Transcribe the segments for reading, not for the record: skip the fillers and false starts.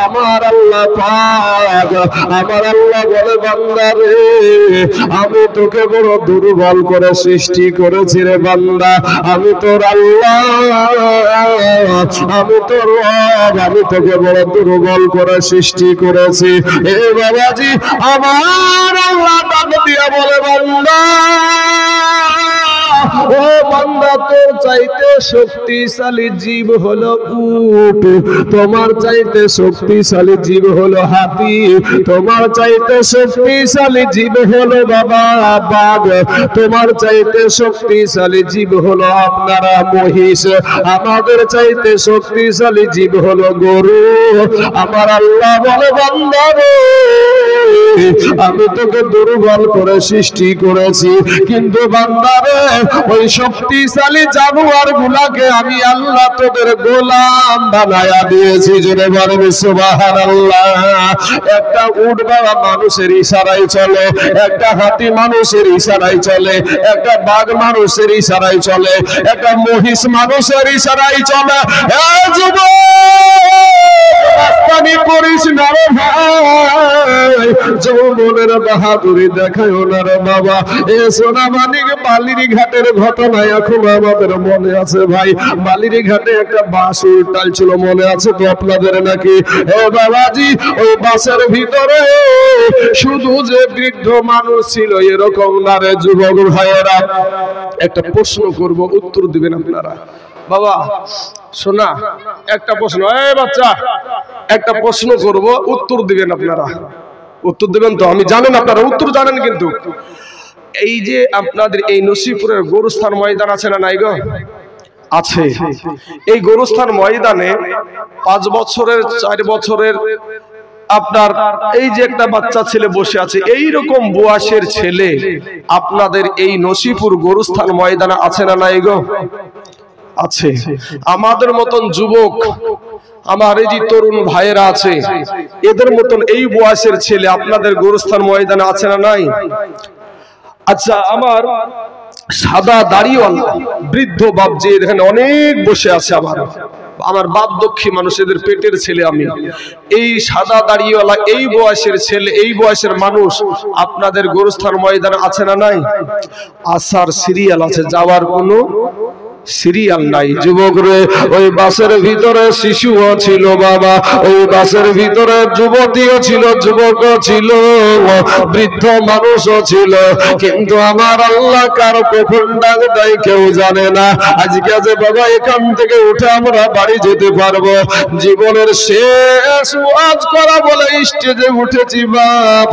আমার আল্লাহ পাক, আমার আল্লাহ বলে বান্দা রে, আমি তোকে বড় দুর্বল করে সৃষ্টি করেছি রে বান্দা, আমি তোর আল্লাহ, আমি তোর রব, আমি তোকে বড় দুর্বল করে সৃষ্টি করেছি। এ বাবাজি, আমার আল্লাহ ডাক দিয়া বলে বান্দা, ও বান্দা, তোর চাইতে শক্তিশালী জীব হলো উট, তোমার চাইতে শক্তিশালী জীব হলো হাতি, তোমার চাইতে শক্তিশালী জীব হলো বাবা বাঘ, তোমার চাইতে শক্তিশালী জীব হলো আপনারা মহিষ, আমাদের চাইতে শক্তিশালী জীব হলো গরু। আমার আল্লাহ বলে বান্দা রে, আমি তোকে দুর্বল করে সৃষ্টি করেছি, কিন্তু বান্দা রে, ওই শক্তিশালী জানোয়ার গুলাকে আমি আল্লাহ তোদের গোলাম বানায়া দিয়েছি। জোরে বলেন সুবহানাল্লাহ। একটা উট বাবা মানুষের ইশারায় চলে, একটা হাতি মানুষের ইশারায় চলে, একটা বাঘ মানুষের ইশারায় চলে, একটা মহিষ মানুষের ইশারায় চলে। করিস না রে ভাই, যৌবনের বাহাদুরি দেখায় না রে বাবা। এ সোনামানিক বালির ঘাটের ঘটনা এখন আমাদের মনে আছে ভাই। বালির ঘাটে একটা বাস উল্টাল ছিল, মনে আছে তো আপনাদের নাকি? ও বাবাজি, ওই বাসের ভিতরে শুধু যে বৃদ্ধ মানুষ ছিল এরকম না রে যুবক ভাইয়েরা। একটা প্রশ্ন করব, উত্তর দিবেন আপনারা। বাবা শোনা, একটা প্রশ্ন, এই বাচ্চা, একটা প্রশ্ন করব, উত্তর দিবেন আপনারা। উত্তর দিবেন তো? আমি জানেন আপনারা উত্তর জানেন, কিন্তু এই যে আপনাদের এই নসিপুরের গরুস্থান ময়দান আছে না নাই গো? আছে। এই গরুস্থান ময়দানে 5 বছরের 4 বছরের আপনার এই যে একটা বাচ্চা ছেলে বসে আছে, এই রকম বয়সের ছেলে আপনাদের এই নসিপুর গরুস্থান ময়দানে আছে না নাই গো? আছে। আমাদের মতন যুবক, আমার এই যে তরুণ ভাইয়েরা আছে, এদের মতন এই বয়সের ছেলে আপনাদের গরুস্থান ময়দানে আছে না নাই? আচ্ছা, আমার সাদা দাড়িওয়ালা বৃদ্ধ বাপ যে এখানে অনেক বসে আছে, আমার বাপ দক্ষী মানুষ, এদের পেটের ছেলে আমি। এই সাদা দাড়িওয়ালা এই বয়সের ছেলে, এই বয়সের মানুষ আপনাদের গরুস্থান ময়দানে আছে না নাই? আসার সিরিয়াল আছে, যাওয়ার কোনো সিরিয়াল নাই। যুবক রে, ওই বাসের ভিতরে শিশুও ছিল বাবা, ওই বাসের ভিতরে যুবতীও ছিল, যুবকও ছিল, বৃদ্ধ মানুষও ছিল, কিন্তু আমার আল্লাহ কার কখন ডাক দেয় কেউ জানে না। আজকে যে বাবা এখান থেকে উঠে আমরা বাড়ি যেতে পারবো, জীবনের শেষ ওয়াজ করা বলে স্টেজে উঠেছি বাপ,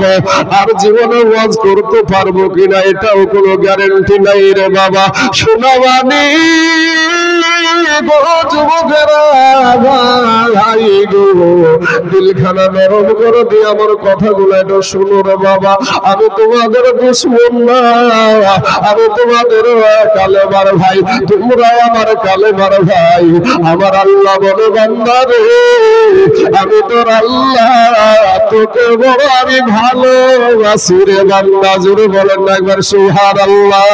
আর জীবনে ওয়াজ করতে পারবো কিনা এটাও কোনো গ্যারান্টি নাই রে বাবা। শোনাবানি যুবকেরা ভাই গো, দিলখানা নরম করে দিয়ে আমার কথাগুলো একটু শুনো রে বাবা। আমি তোমাদের দুশমন না, আমি তোমাদের কালেমার ভাই, তোমরা আমার কালেমার ভাই। আমার আল্লাহ বলে বান্দা রে, আমি তোর আল্লাহ, তোকে বড় আমি ভালোবাসি রে বান্দা। জোরে বলেন না একবার সুবহানাল্লাহ।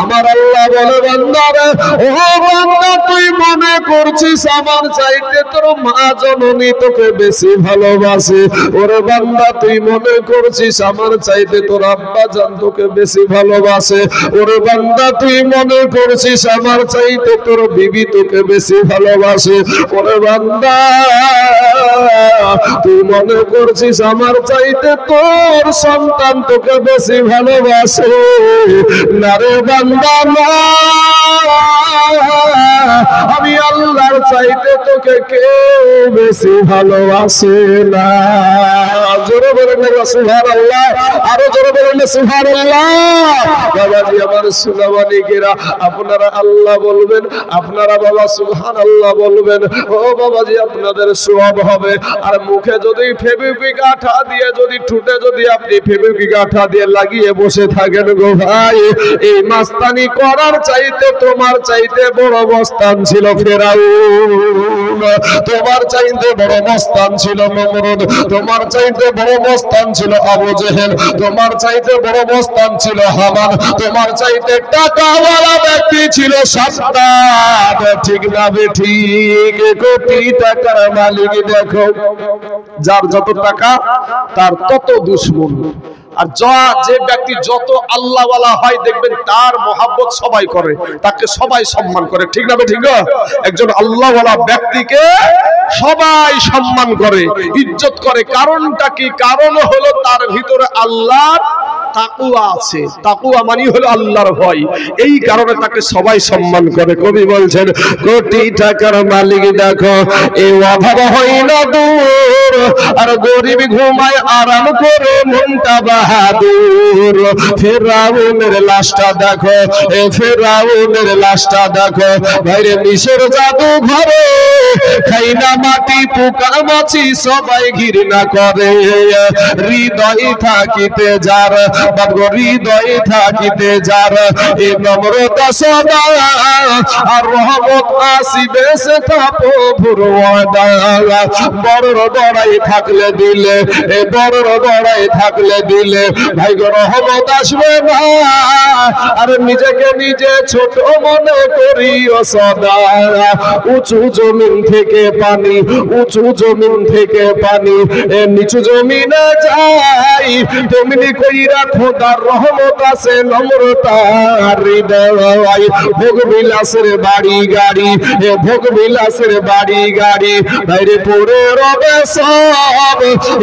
আমার আল্লাহ বলে বান্দা রে, ও বান্দা, তুই মনে করছিস আমার চাইতে তোর মা জননী তোকে বেশি ভালোবাসে? ওরে বান্দা, তুই মনে করছিস আমার চাইতে তোর আব্বা জান তোকে বেশি ভালোবাসে? ওরে বান্দা, তুই মনে করছিস আমার চাইতে তোর বিবি তোকে বেশি ভালোবাসে? ওরে বান্দা, তুই মনে করছিস আমার চাইতে তোর সন্তান তোকে বেশি ভালোবাসে? না রে বান্দা, না, আমি আল্লাহর চাইতে তোকে কেউ বেশি ভালোবাসে না। জোরে বলেন না সুবহানাল্লাহ, আরো জোরে বলেন না সুবহানাল্লাহ। বাবাজি আমার সুনামানিকেরা, আপনারা আল্লাহ বলবেন, আপনারা বাবা সুবহানাল্লাহ বলবেন। ও বাবাজি, আপনাদের সওয়াব হবে। আর মুখে যদি ফেবিকুইক আঠা দিয়ে, যদি ঠুটে যদি আপনি ফেবিকুইক আঠা দিয়ে লাগিয়ে বসে থাকেন গো ভাই, এই মাস্তানি করার চাইতে তোমার চাইতে বড় অবস্থান ছিল ফেরাউন। ফিরাউন, তোমার চাইতে বড় মস্তান ছিল নমরুদ, তোমার চাইতে বড় মস্তান ছিল আবু জেহেল, তোমার চাইতে বড় মস্তান ছিল হামান, তোমার চাইতে টাকাওয়ালা ব্যক্তি ছিল সাদ্দাদ। ঠিক না ঠিক? কোটি টাকার মালিক দেখো, যার যত টাকা তার তত দুশমন। আর যে ব্যক্তি যত আল্লাহওয়ালা হয় দেখবেন তার মহাব্বত সবাই করে, তাকে সবাই সম্মান করে। ঠিক না ঠিক? একজন আল্লাহওয়ালা ব্যক্তিকে সবাই সম্মান করে, ইজ্জত করে। কারণটা কি? কারণ হলো তার ভিতরে আল্লাহর তাকওয়া আছে। তাকওয়া মানে হলো আল্লাহর ভয়, এই কারণে তাকে সবাই সম্মান করে। কবি বলছেন কোটি টাকার মালিক দেখো, এই অভাব হয় না দূর, আর গরিব ঘুমায় আরাম করে মনটা বাহাদুর। ফেরাউনের লাশটা দেখো, এ ফেরাউনের লাশটা দেখো, বাইরে মিশর জাদু ঘরে, খাই না মাটি পোকা মাছি সবাই ঘৃণা করে। হৃদয় থাকিতে যার, বাবু হৃদয় থাকিতে যার, এ নম্রতা সদা, আর রহমত আসিবে সে তা প্রভুর ওয়াদা। বড় বড়াই থাকলে দিলে, এ বড় বড়াই থাকলে দিলে ভাই গো রহমত আসবে না, আর নিজেকে নিজে ছোট মনে করিও সদা। উঁচু জমিন থেকে পানি, উঁচু জমিন থেকে পানি নিচু জমিনে যাই, তেমনি কইরা খোদার রহমত আছে নম্রতার হৃদয়। ভোগ বিলাসের বাড়ি গাড়ি, ভোগ বিলাসের বাড়ি গাড়ি বাইরে পড়ে রবে সব,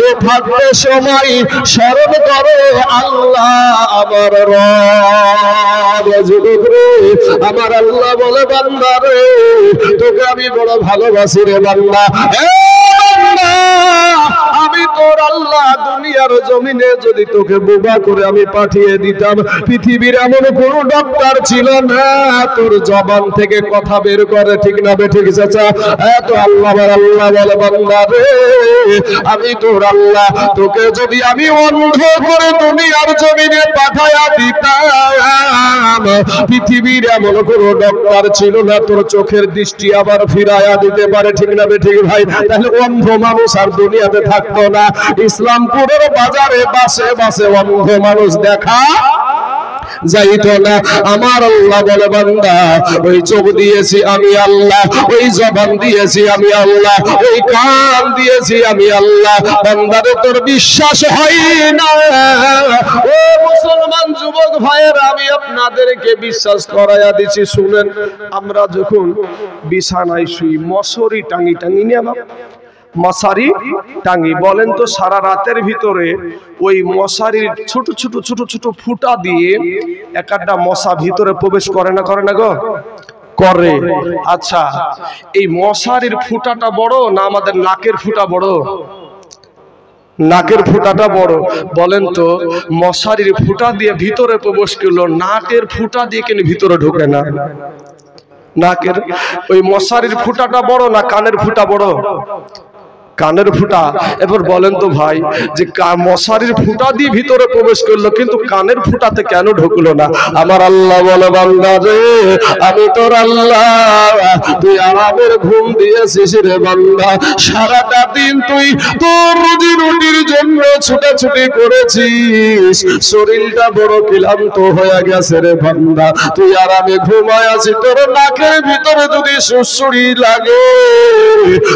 এ থাকবে সময় স্মরণ করে আল্লাহ আমার রব। যুবক রে, আমার আল্লাহ বলে বান্দা রে, তোকে আমি বড় ভালোবাসি রে বান্দা। আমি তোর আল্লাহ দুনিয়ার জমিনে যদি তোকে বোবা করে আমি পাঠিয়ে দিতাম, পৃথিবীর এমন কোন ডক্টর ছিল না তোর জবান থেকে কথা বের করে। ঠিক না ঠিক চাচা? এত আল্লাহ বলে বান্দা রে, আমি তোর আল্লাহ, তোকে যদি আমি অন্ধ করে দুনিয়ার জমিনে পাঠায়া দিতাম, পৃথিবীর এমন কোন ডক্টর ছিল না তোর চোখের দৃষ্টি আবার ফিরায়া দিতে পারে। ঠিক না ঠিক ভাই? তাহলে অন্ধ মানুষ আর দুনিয়াতে থাকতো না। ইসলামপুরের বাজারে বাসে বাসে অন্ধ মানুষ দেখা যাইতো না। আমার আল্লাহ বলে বান্দা, ওই চোখ দিয়েছি আমি আল্লাহ, ওই জবান দিয়েছি আমি আল্লাহ, ওই কান দিয়েছি আমি আল্লাহ। বান্দারে তোর বিশ্বাস হয় না? ও মুসলমান যুবক ভাইয়েরা, আমি আপনাদেরকে বিশ্বাস করাইয়া দিচ্ছি, শুনেন। আমরা যখন বিছানায় শুই, মশারি টাঙি টাঙি নিয়ে মশারি টাঙি, বলেন তো সারা রাতের ভিতরে ওই মশারির ছোট ছোট ছোট ছোট ফুটা দিয়ে এক একটা মশা ভিতরে প্রবেশ করে না করে না গো? করে। আচ্ছা, এই মশারির ফুটাটা বড় না আমাদের নাকের ফুটা বড়? নাকের ফুটাটা বড়। বলেন তো মশারির ফুটা দিয়ে ভিতরে প্রবেশ করলো, নাকের ফুটা দিয়ে কেন ভিতরে ঢোকে না? নাকের ওই মশারির ফুটাটা বড় না কানের ফুটা বড়? কানের ফুটা। এবার বলেন তো ভাই, যে মশারির ফুটা দিয়ে ভিতরে প্রবেশ করলো কিন্তু কানের ফুটাতে কেন ঢুকলো না? আমার আল্লাহ বলে বান্দা রে, আমি তোর আল্লাহ, তুই আরামের ঘুম দিয়েছিস রে বান্দা। সারাটা দিন তুই তোর রুজি রুটির জন্য ছুটাছুটি করেছিস, শরীরটা বড় ক্লান্ত হয়ে গেছে রে বান্দা। তুই আরামে ঘুমায় আছিস, তোর নাকের ভিতরে যদি সুড়সুড়ি লাগে,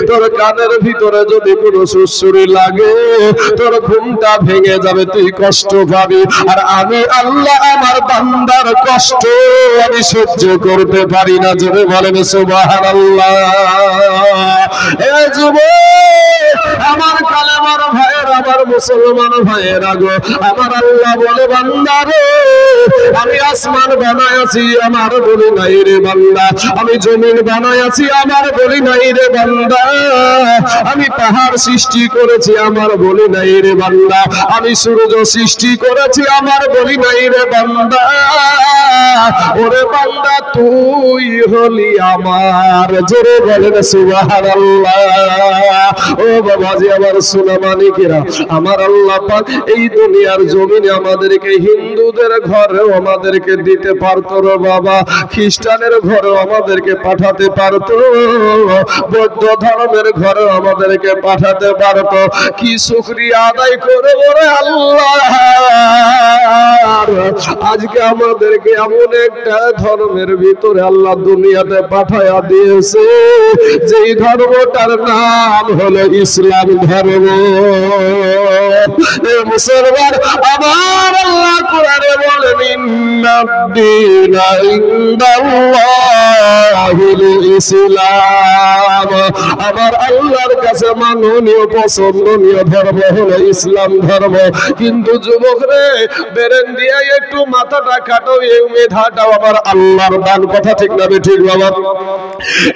তোর কানের ভিতরে যদি কোনো সুড়সুড়ি লাগে, তোর ঘুমটা ভেঙে যাবে, তুই কষ্ট পাবি। আর আমি আল্লাহ আমার বান্দার কষ্ট আমি সহ্য করতে পারি না। জোরে বলেন সুবহানাল্লাহ। এ যুবক, আমার কালেমার ভাইয়ের, আমার মুসলমান ভাইয়েরা গো, আমার আল্লাহ বলে বান্দা রে, আমি আসমান বানাইছি আমার বলি নাই রে বান্দা, আমি জমিন বানাইছি আমার বলি নাই রে বান্দা, আমি পাহাড় সৃষ্টি করেছি আমার বলি নাই রে বান্দা, আমি সূর্য সৃষ্টি করেছি আমার বলি নাই রে বান্দা। ওরে বান্দা তুই হলি আমার। জোরে বলেন সুবহানাল্লাহ। ও বাবাজি, আমার সোনা মানিকেরা, আমার আমার আল্লাহ পাক এই দুনিয়ার জমিনে আমাদেরকে হিন্দুদের ঘরেও আমাদেরকে দিতে পারতো রে বাবা, খ্রিস্টানের ঘরেও আমাদেরকে পাঠাতে পারতো, বৌদ্ধ ধর্মের ঘরেও আমাদেরকে পাঠাতে পারতো। কি শুকরিয়া আদায় করে ওরে আল্লাহ, আজকে আমাদেরকে এমন একটা ধর্মের ভিতরে আল্লাহ দুনিয়াতে পাঠায়া দিয়েছে যেই ধর্মটার নাম হলো ইসলাম ধর্ম। মুসলমান আমার আল্লাহ কোরআনে বলেন ইন্নাদ-দীনা ইনদাল্লাহিল ইসলাম, আমার আল্লাহর কাছে মাননীয় পছন্দনীয় ধর্ম হলো ইসলাম ধর্ম। কিন্তু যুবক রে, বেরেন দিয়ে একটু মাথাটা কাটো, এই মেধাটাও আমার আল্লাহর দান, কথা ঠিক না ঠিক বাবা?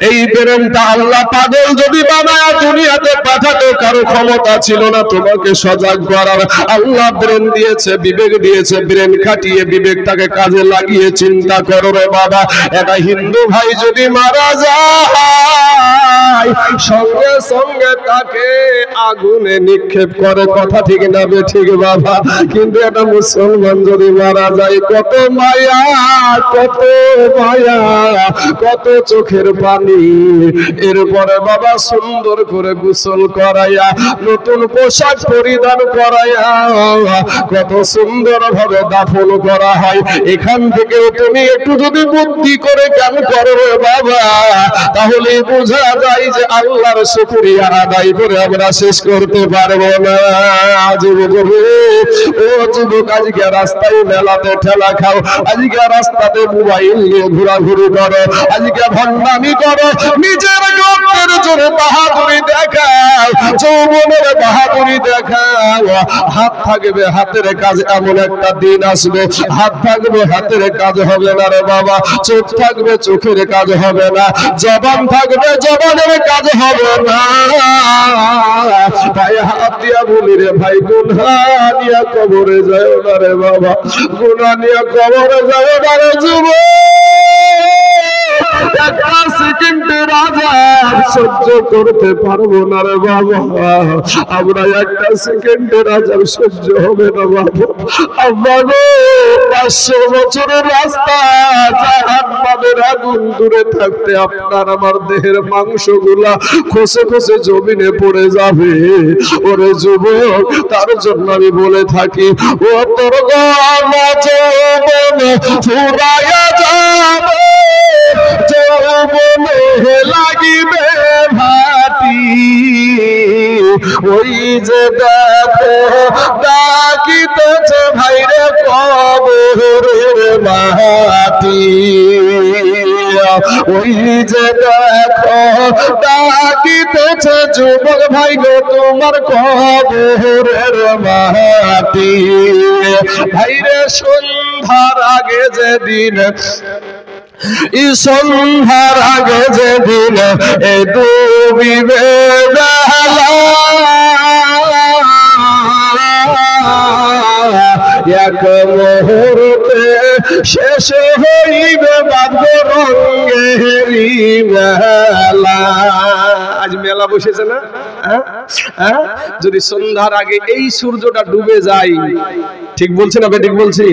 এই বেরেনটা আল্লাহ পাগল যদি বানায় দুনিয়াতে পাঠাতো, কারো ক্ষমতা ছিল না তোমাকে সজাগ করার। আল্লাহ ব্রেন দিয়েছে, বিবেক দিয়েছে, ব্রেন খাটিয়ে বিবেকটাকে কাজে লাগিয়ে চিন্তা করো রে বাবা। একটা হিন্দু ভাই যদি মারা যায়, সঙ্গে সঙ্গে তাকে আগুনে নিক্ষেপ করে, কথা ঠিক না ঠিক বাবা? কিন্তু একটা মুসলমান যদি মারা যায়, কত মায়া, কত মায়া, কত চোখের পানি। এরপরে বাবা সুন্দর করে গোসল করাইয়া, নতুন পোশাক পরিধান করাইয়া, কত সুন্দর ভাবে দাফন করা হয়। এখান থেকে তুমি একটু যদি বুদ্ধি করে জ্ঞান করো বাবা, তাহলে বোঝা যায় যে আল্লাহর শুকরিয়া আদায় করে আমরা শেষ করতে পারবো না। যুবক ও যুবক, আজকে রাস্তায় মেলাতে ঠেলা খাও, আজকে রাস্তাতে মোবাইল নিয়ে ঘোরাঘুরি করো, আজকে ভণ্ডামি করো, নিজের রক্তের জোরে বাহাদুরি দেখাও, যৌবনের বাহাদুরি দেখাও। হাত থাকবে হাতের কাজ, এমন একটা দিন আসবে হাত থাকবে হাতের কাজ হবে না রে বাবা, চোখ থাকবে চোখের কাজ হবে না, জবান থাকবে জবানের কাজ হবে না। ভাই হাত দিয়া বলি রে ভাই, গুনাহ নিয়ে কবরে যায় না রে বাবা, গুনাহ নিয়ে কবরে যায় না রে যুবক। একটা সেকেন্ডের আযাব সহ্য করতে পারবো না রে বাবা, আমরা একটা সেকেন্ডের আযাব সহ্য হবে না বাবা। আল্লাহ গো, 500 বছরের রাস্তা, জাহান্নামের আগুন দূরে থাকতে আপনার আমার দেহের মাংসগুলা খসে খসে জমিনে পড়ে যাবে। ওরে যুবক, তার জন্য আমি বলে থাকি, ও তোর যৌবন ফুরাইয়া যাবে, যৌবনে লাগিবে ভাটি, ওই যে দেখো ডাকিতেছে ভাইরে কবরের মাটি, ওই যে দেখো ডাকিতেছে যুবক ভাই গো তোমার কবরের মাটি। ভাইরে সন্ধ্যার আগে যেদিন, সন্ধ্যার আগে যেদিন এ ডুবিবে বেলা, এক মুহূর্তে শেষ হইবে বাঁধব রঙেরি মেলা। আজ মেলা বসেছে না? যদি সন্ধ্যার আগে এই সূর্যটা ডুবে যায়, ঠিক বলছি না ঠিক বলছি?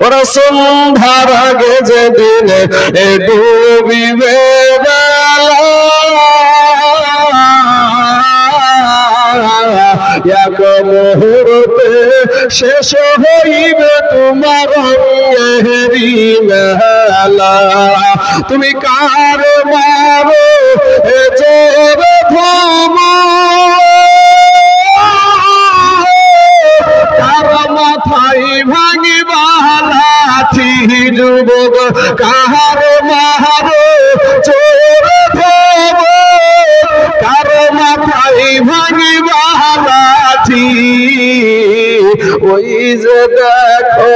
ওরা সন্ধ্যার আগে যেদিন ডুবিবে বেলা, এক মুহূর্তে শেষ হইবে তোমার রঙেরি মেলা। তুমি কার মারো জোর ধমো, কার মাথায় ভাঙিবা লাঠি, যুবক কার মারো জোর ধমো, কার মাথায় ভাঙিবা লাঠি, ওই যে দেখো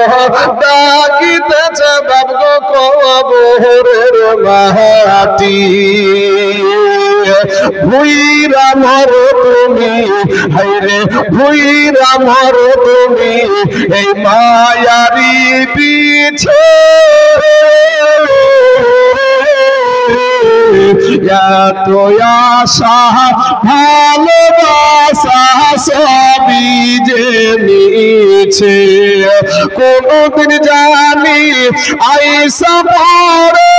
ডাকিতেছে বাবগো কবরের মাটি। ভুইরা মরো তুমি, হায়রে ভুইরা মরো তুমি এই মায়ারি পিছে, এত আশা ভালোবাসা সবই দিয়েছে কোনদিন জানি আইসা পড়ে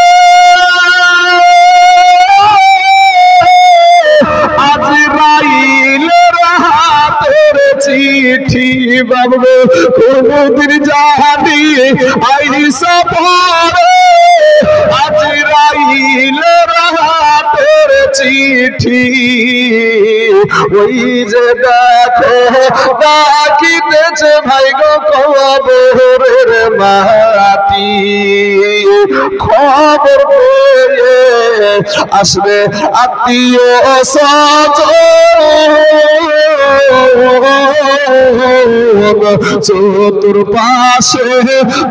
আজরাইলের হাতের চিঠি বাবু কোনদিন জানি আইসা পড়ে আজরাইলের হাতের চিঠি ওই যে দেখো ডাকিতেছে ভাই গো কবরের মাটি খবর পেয়ে আসবে আত্মীয় স্বজন চতুর্পাশে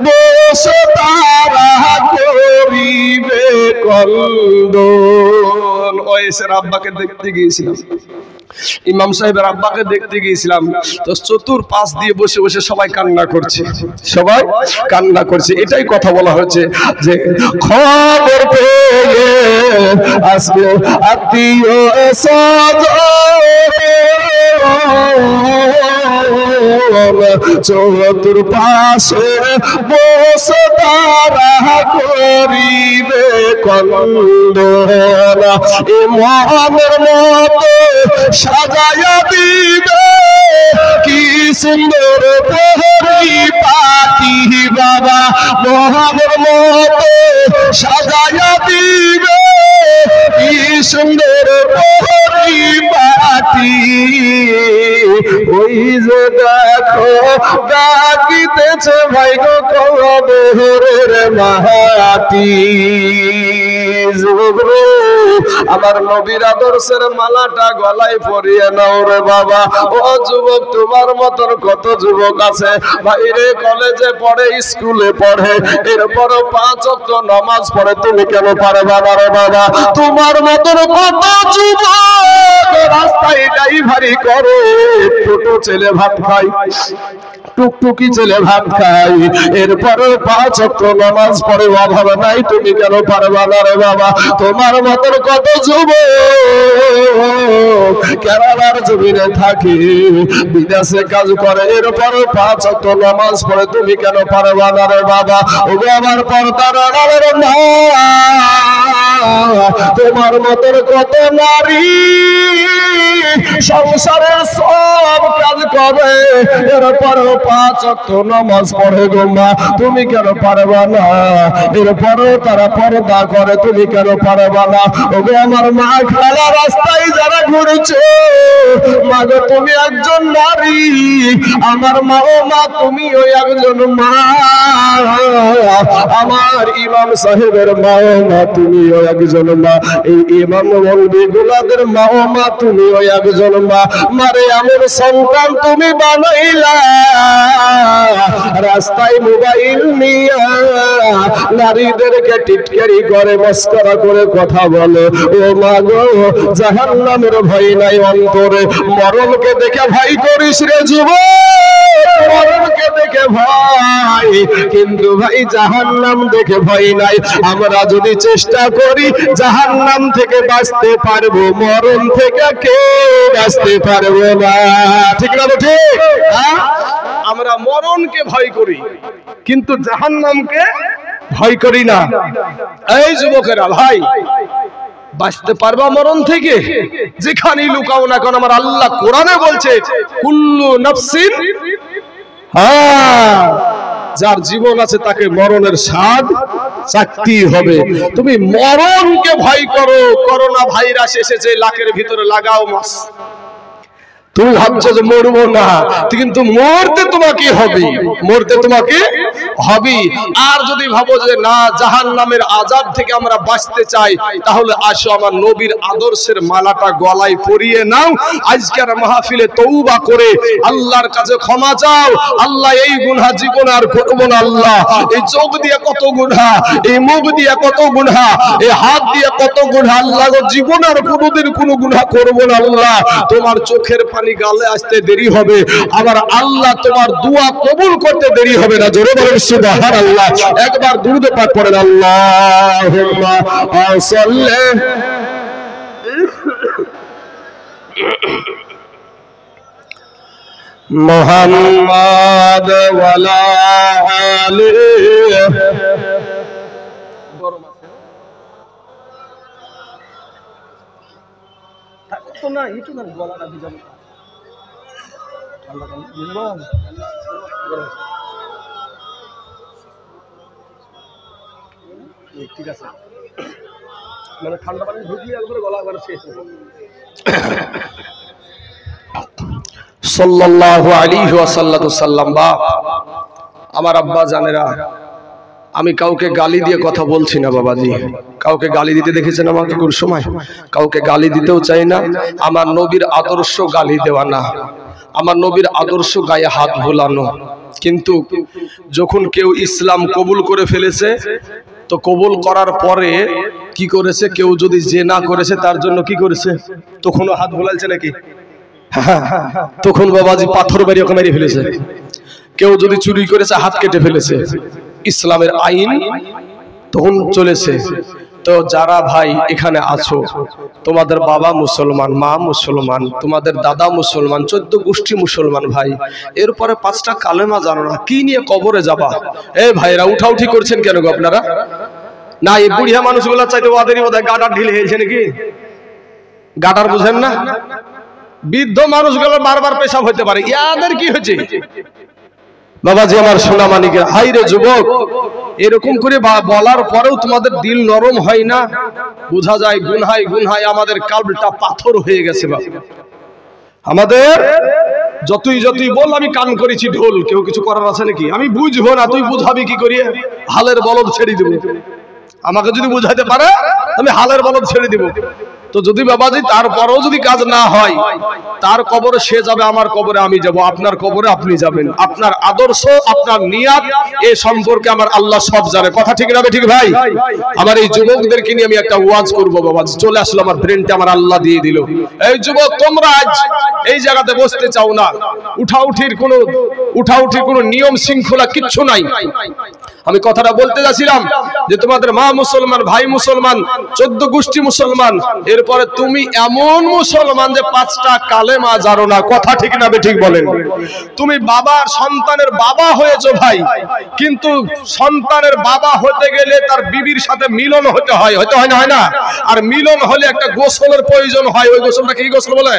বসে তারা করিবে কন্দন। ওয়েসের আব্বাকে দেখতে গিয়েছিলাম, ইমাম সাহেবের আব্বাকে দেখতে গিয়েছিলাম, তো চতুর্পাশ দিয়ে বসে বসে সবাই কান্না করছে, সবাই কান্না করছে। এটাই কথা বলা হয়েছে যে খবর পেয়ে আসবে আত্মীয় স্বজন চতুর্পাশে বসে তারা করিবে কন্দন ইমামের মতো সাজায়া দিবে কি সুন্দর পরিপাটি বাবা মোহামের মতো সাজায়া দিবে কি সুন্দর পরিপাটি ওই যে দেখো ডাকিতেছে ভাই গো কবরের মাটি। আমার নবীর আদর্শের মালাটা গলায় পরিয়ে নাও রে বাবা। ও যুবক, তোমার মতন কত যুবক আছে বাইরে কলেজে পড়ে, স্কুলে পড়ে, এরপরও 5 ওয়াক্ত নামাজ পড়ে, তুমি কেন পারবা না রে বাবা? তোমার মতন কত যুবক রাস্তায় ড্রাইভারি করে, টোটো ছেলে ভাত খায়, টুকটুকি ছেলে ভাত খাই, এরপরে 5 ওয়াক্ত নামাজ পড়ে, অভাব নাই, তুমি কেন পারবা না রে বাবা? তোমার মতন কত যুবক কেরালার জমিনে থাকে, বিদেশে কাজ করে, এরপরে 5 ওয়াক্ত নামাজ পড়ে, তুমি কেন পারবা না রে বাবা? ওগো আমার পর্দার আড়ালের মা, তোমার মতন কত নারী সংসারের সব কাজ করে, এরপরও 5 ওয়াক্ত নামাজ পড়ে গো মা, তুমি কেন পারবা না? এরপরও তারা পর্দা করে, তুমি কেন পারবা না? ওগো আমার মা, খালা রাস্তায় যারা ঘুরছে, মা গো তুমি একজন নারী, আমার মা, ও মা তুমিও একজন মা, আমার ইমাম সাহেবের মা, ও মা তুমিও একজন মা, এই ইমাম মৌলবি গুলাদের মা, ও মা তুমিও একজন মা। মারে আমার সন্তান তুমি বানাইলা, রাস্তায় মোবাইল নিয়ে নারীদেরকে টিটকারি করে, মস্করা করে কথা বলে। ও মা গো, জাহান্নামের ভয় নাই অন্তরে, মরণকে দেখে ভয় করিস রে যুবক, মরণকে দেখে ভয়, কিন্তু ভাই জাহান্নাম দেখে ভয় নাই। আমরা যদি চেষ্টা করি জাহান্নাম থেকে বাঁচতে পারবো, মরণ থেকে কে বাঁচতে পারবো না, ঠিক না? ঠিক, আমরা মরণকে ভয় করি কিন্তু জাহান্নামকে ভয় করি না। এই যুবকেরা ভাই, বাঁচতে পারবা মরণ থেকে? যেখানেই লুকাও না কেন, আমার আল্লাহ কোরআনে বলছে কুল্লু নাফসিন, যার জীবন আছে তাকে মরণের স্বাদ চাকতেই হবে। তুমি মরণকে ভয় করো, করোনা ভাইরাস এসেছে, লাখের ভিতরে লাগাও মাস, তুমি ভাবছো যে মরবো না, কিন্তু মরতে তোমাকে হবে, মরতে তোমাকে হবে। আর যদি ভাবো যে না, জাহান্নামের আযাব থেকে আমরা বাঁচতে চাই, তাহলে আসো আমার নবীর আদর্শের মালাটা গলায় পরিয়ে নাও। আজকের মাহফিলে তওবা করে আল্লাহর কাছে ক্ষমা চাও। আল্লাহ, এই গুনাহ জীবন আর করব না। আল্লাহ, এই চোখ দিয়ে কত গুনাহ, এই মুখ দিয়ে কত গুনাহ, এই হাত দিয়ে কত গুনাহ, আল্লাহ গো জীবন আর কোনোদিন কোনো গুনাহ করব না। আল্লাহ, তোমার চোখের গালে আসতে দেরি হবে, আবার আল্লাহ তোমার দোয়া কবুল করতে দেরি হবে না। জোরে বলেন সুবহানাল্লাহ। একবার দুরূদ পাক পড়েন, আল্লাহুম্মা সাল্লি। মুহাম্মাদ ওয়ালা আলিহি। তো না একটু না গলাটা ভিজা ঠান্ডা ঠিক আছে, মানে ঠান্ডা পানি ঢুকলে একবারে গলা একবারে শেষ হবে। সাল্লাল্লাহু আলাইহি ওয়াসাল্লাম। বাপ আমার আব্বা জানেরা, আমি কাউকে গালি দিয়ে কথা বলছি না বাবাজি। কাউকে গালি দিতে দেখেছেন আমাকে কোন সময়? কাউকে গালি দিতেও চাই না। আমার নবীর আদর্শ গালি দেওয়া না, আমার নবীর আদর্শ গায়ে হাত ভোলানো। কিন্তু যখন কেউ ইসলাম কবুল করে ফেলেছে, তো কবুল করার পরে কি করেছে? কেউ যদি জেনা করেছে তার জন্য কি করেছে? তখনও হাত ভোলাইছে নাকি? তখন বাবাজি পাথর বাড়ি ওকে মেরে ফেলেছে। কেউ যদি চুরি করেছে হাত কেটে ফেলেছে। ইসলামের আইন তখন চলেছে। তো যারা ভাই এখানে আছো, তোমাদের বাবা মুসলমান, মা মুসলমান, তোমাদের দাদা মুসলমান, 14 গোষ্ঠী মুসলমান ভাই, এরপরে 5টা কালেমা জানো না, কি নিয়ে কবরে যাবা? এই ভাইরা উঠাউঠি করছেন কেন গো আপনারা? না এই বুড়িয়া মানুষগুলো চাইতে ওদেরই বোধহয় গাডার ঢিল হয়েছে নাকি? গাডার বুঝেন না? বৃদ্ধ মানুষগুলো বারবার পেশাব হতে পারে, ইয়াদের কি হয়েছে? বাবাজি আমার সোনা মানিকের, হাই রে যুবক, এরকম করে বলার পরেও তোমাদের দিল নরম হয় না? বোঝা যায় গুনহায় আমাদের কালটা পাথর হয়ে গেছে। বাবা আমাদের যতই বল আমি কান করেছি ঢোল, কেউ কিছু করার আছে নাকি? আমি বুঝবো না, তুই বুঝাবি কি করিয়ে? হালের বলদ ছেড়ে দিব। আমাকে যদি বুঝাইতে পারে আমি হালের বলদ ছেড়ে দিব। তো যদি বাবাজি তারপরেও যদি কাজ না হয়, তার কবরে সে যাবে, আমার কবরে আমি যাব, আপনার কবরে আপনি যাবেন। আপনার আদর্শ, আপনার নিয়াত, এই সম্পর্কে আমার আল্লাহ সব জানে। কথা ঠিক না ঠিক ভাই? আমার এই যুবকদেরকে নিয়ে আমি একটা ওয়াজ করবো বাবাজি। চলে আসলো আমার ব্রেনটা, আমার আল্লাহ দিয়ে দিল। এই যুবক, তোমরা আজ এই জায়গাতে বসতে চাও না, উঠাউঠির কোনো নিয়ম শৃঙ্খলা কিচ্ছু নাই। আমি কথাটা বলতে যাচ্ছিলাম যে তোমাদের মা মুসলমান, ভাই মুসলমান, 14 গোষ্ঠী মুসলমান, এরপরে তুমি এমন মুসলমান যে 5টা কালেমা জানো না। কথা ঠিক না ঠিক বলেন? তুমি বাবার সন্তানের বাবা হয়েছো ভাই, কিন্তু সন্তানের বাবা হতে গেলে তার বিবির সাথে মিলন হতে হয়, হতে হয় না? হয় না? আর মিলন হলে একটা গোসলের প্রয়োজন হয়। ওই গোসলটা কি গোসল বলে?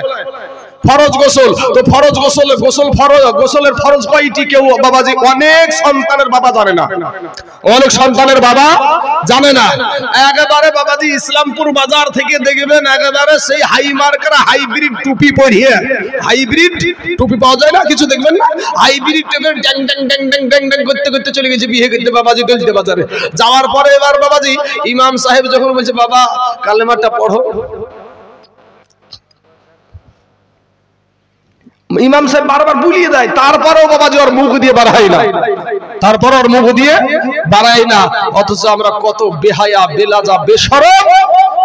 ফরজ গোসল। তো ফরজ গোসলের ফরজ কয়টি? কেউ বাবাজি অনেক সন্তানের বাবা জানে না, অনেক সন্তানের বাবা জানে না। একেবারে বাবাজি ইসলামপুর বাজার থেকে দেখবেন একেবারে সেই হাই মার্কার হাইব্রিড টুপি পরিয়ে, হাইব্রিড টুপি পাওয়া যায় না কিছু, দেখবেন না? হাইব্রিড টুপি ড্যাং ড্যাং ড্যাং ড্যাং ড্যাং ড্যাং করতে করতে চলে গেছে বিয়ে করতে বাবাজি গলতে বাজারে। যাওয়ার পরে এবার বাবাজি ইমাম সাহেব যখন বলছে বাবা কালেমাটা পড়ো, ইমাম সাহেব বারবার বুলিয়ে দেয়, তারপরেও বাবাজি ওর মুখ দিয়ে বাড়ায় না, অথচ আমরা কত বেহায়া, বেলাজা, বেশরম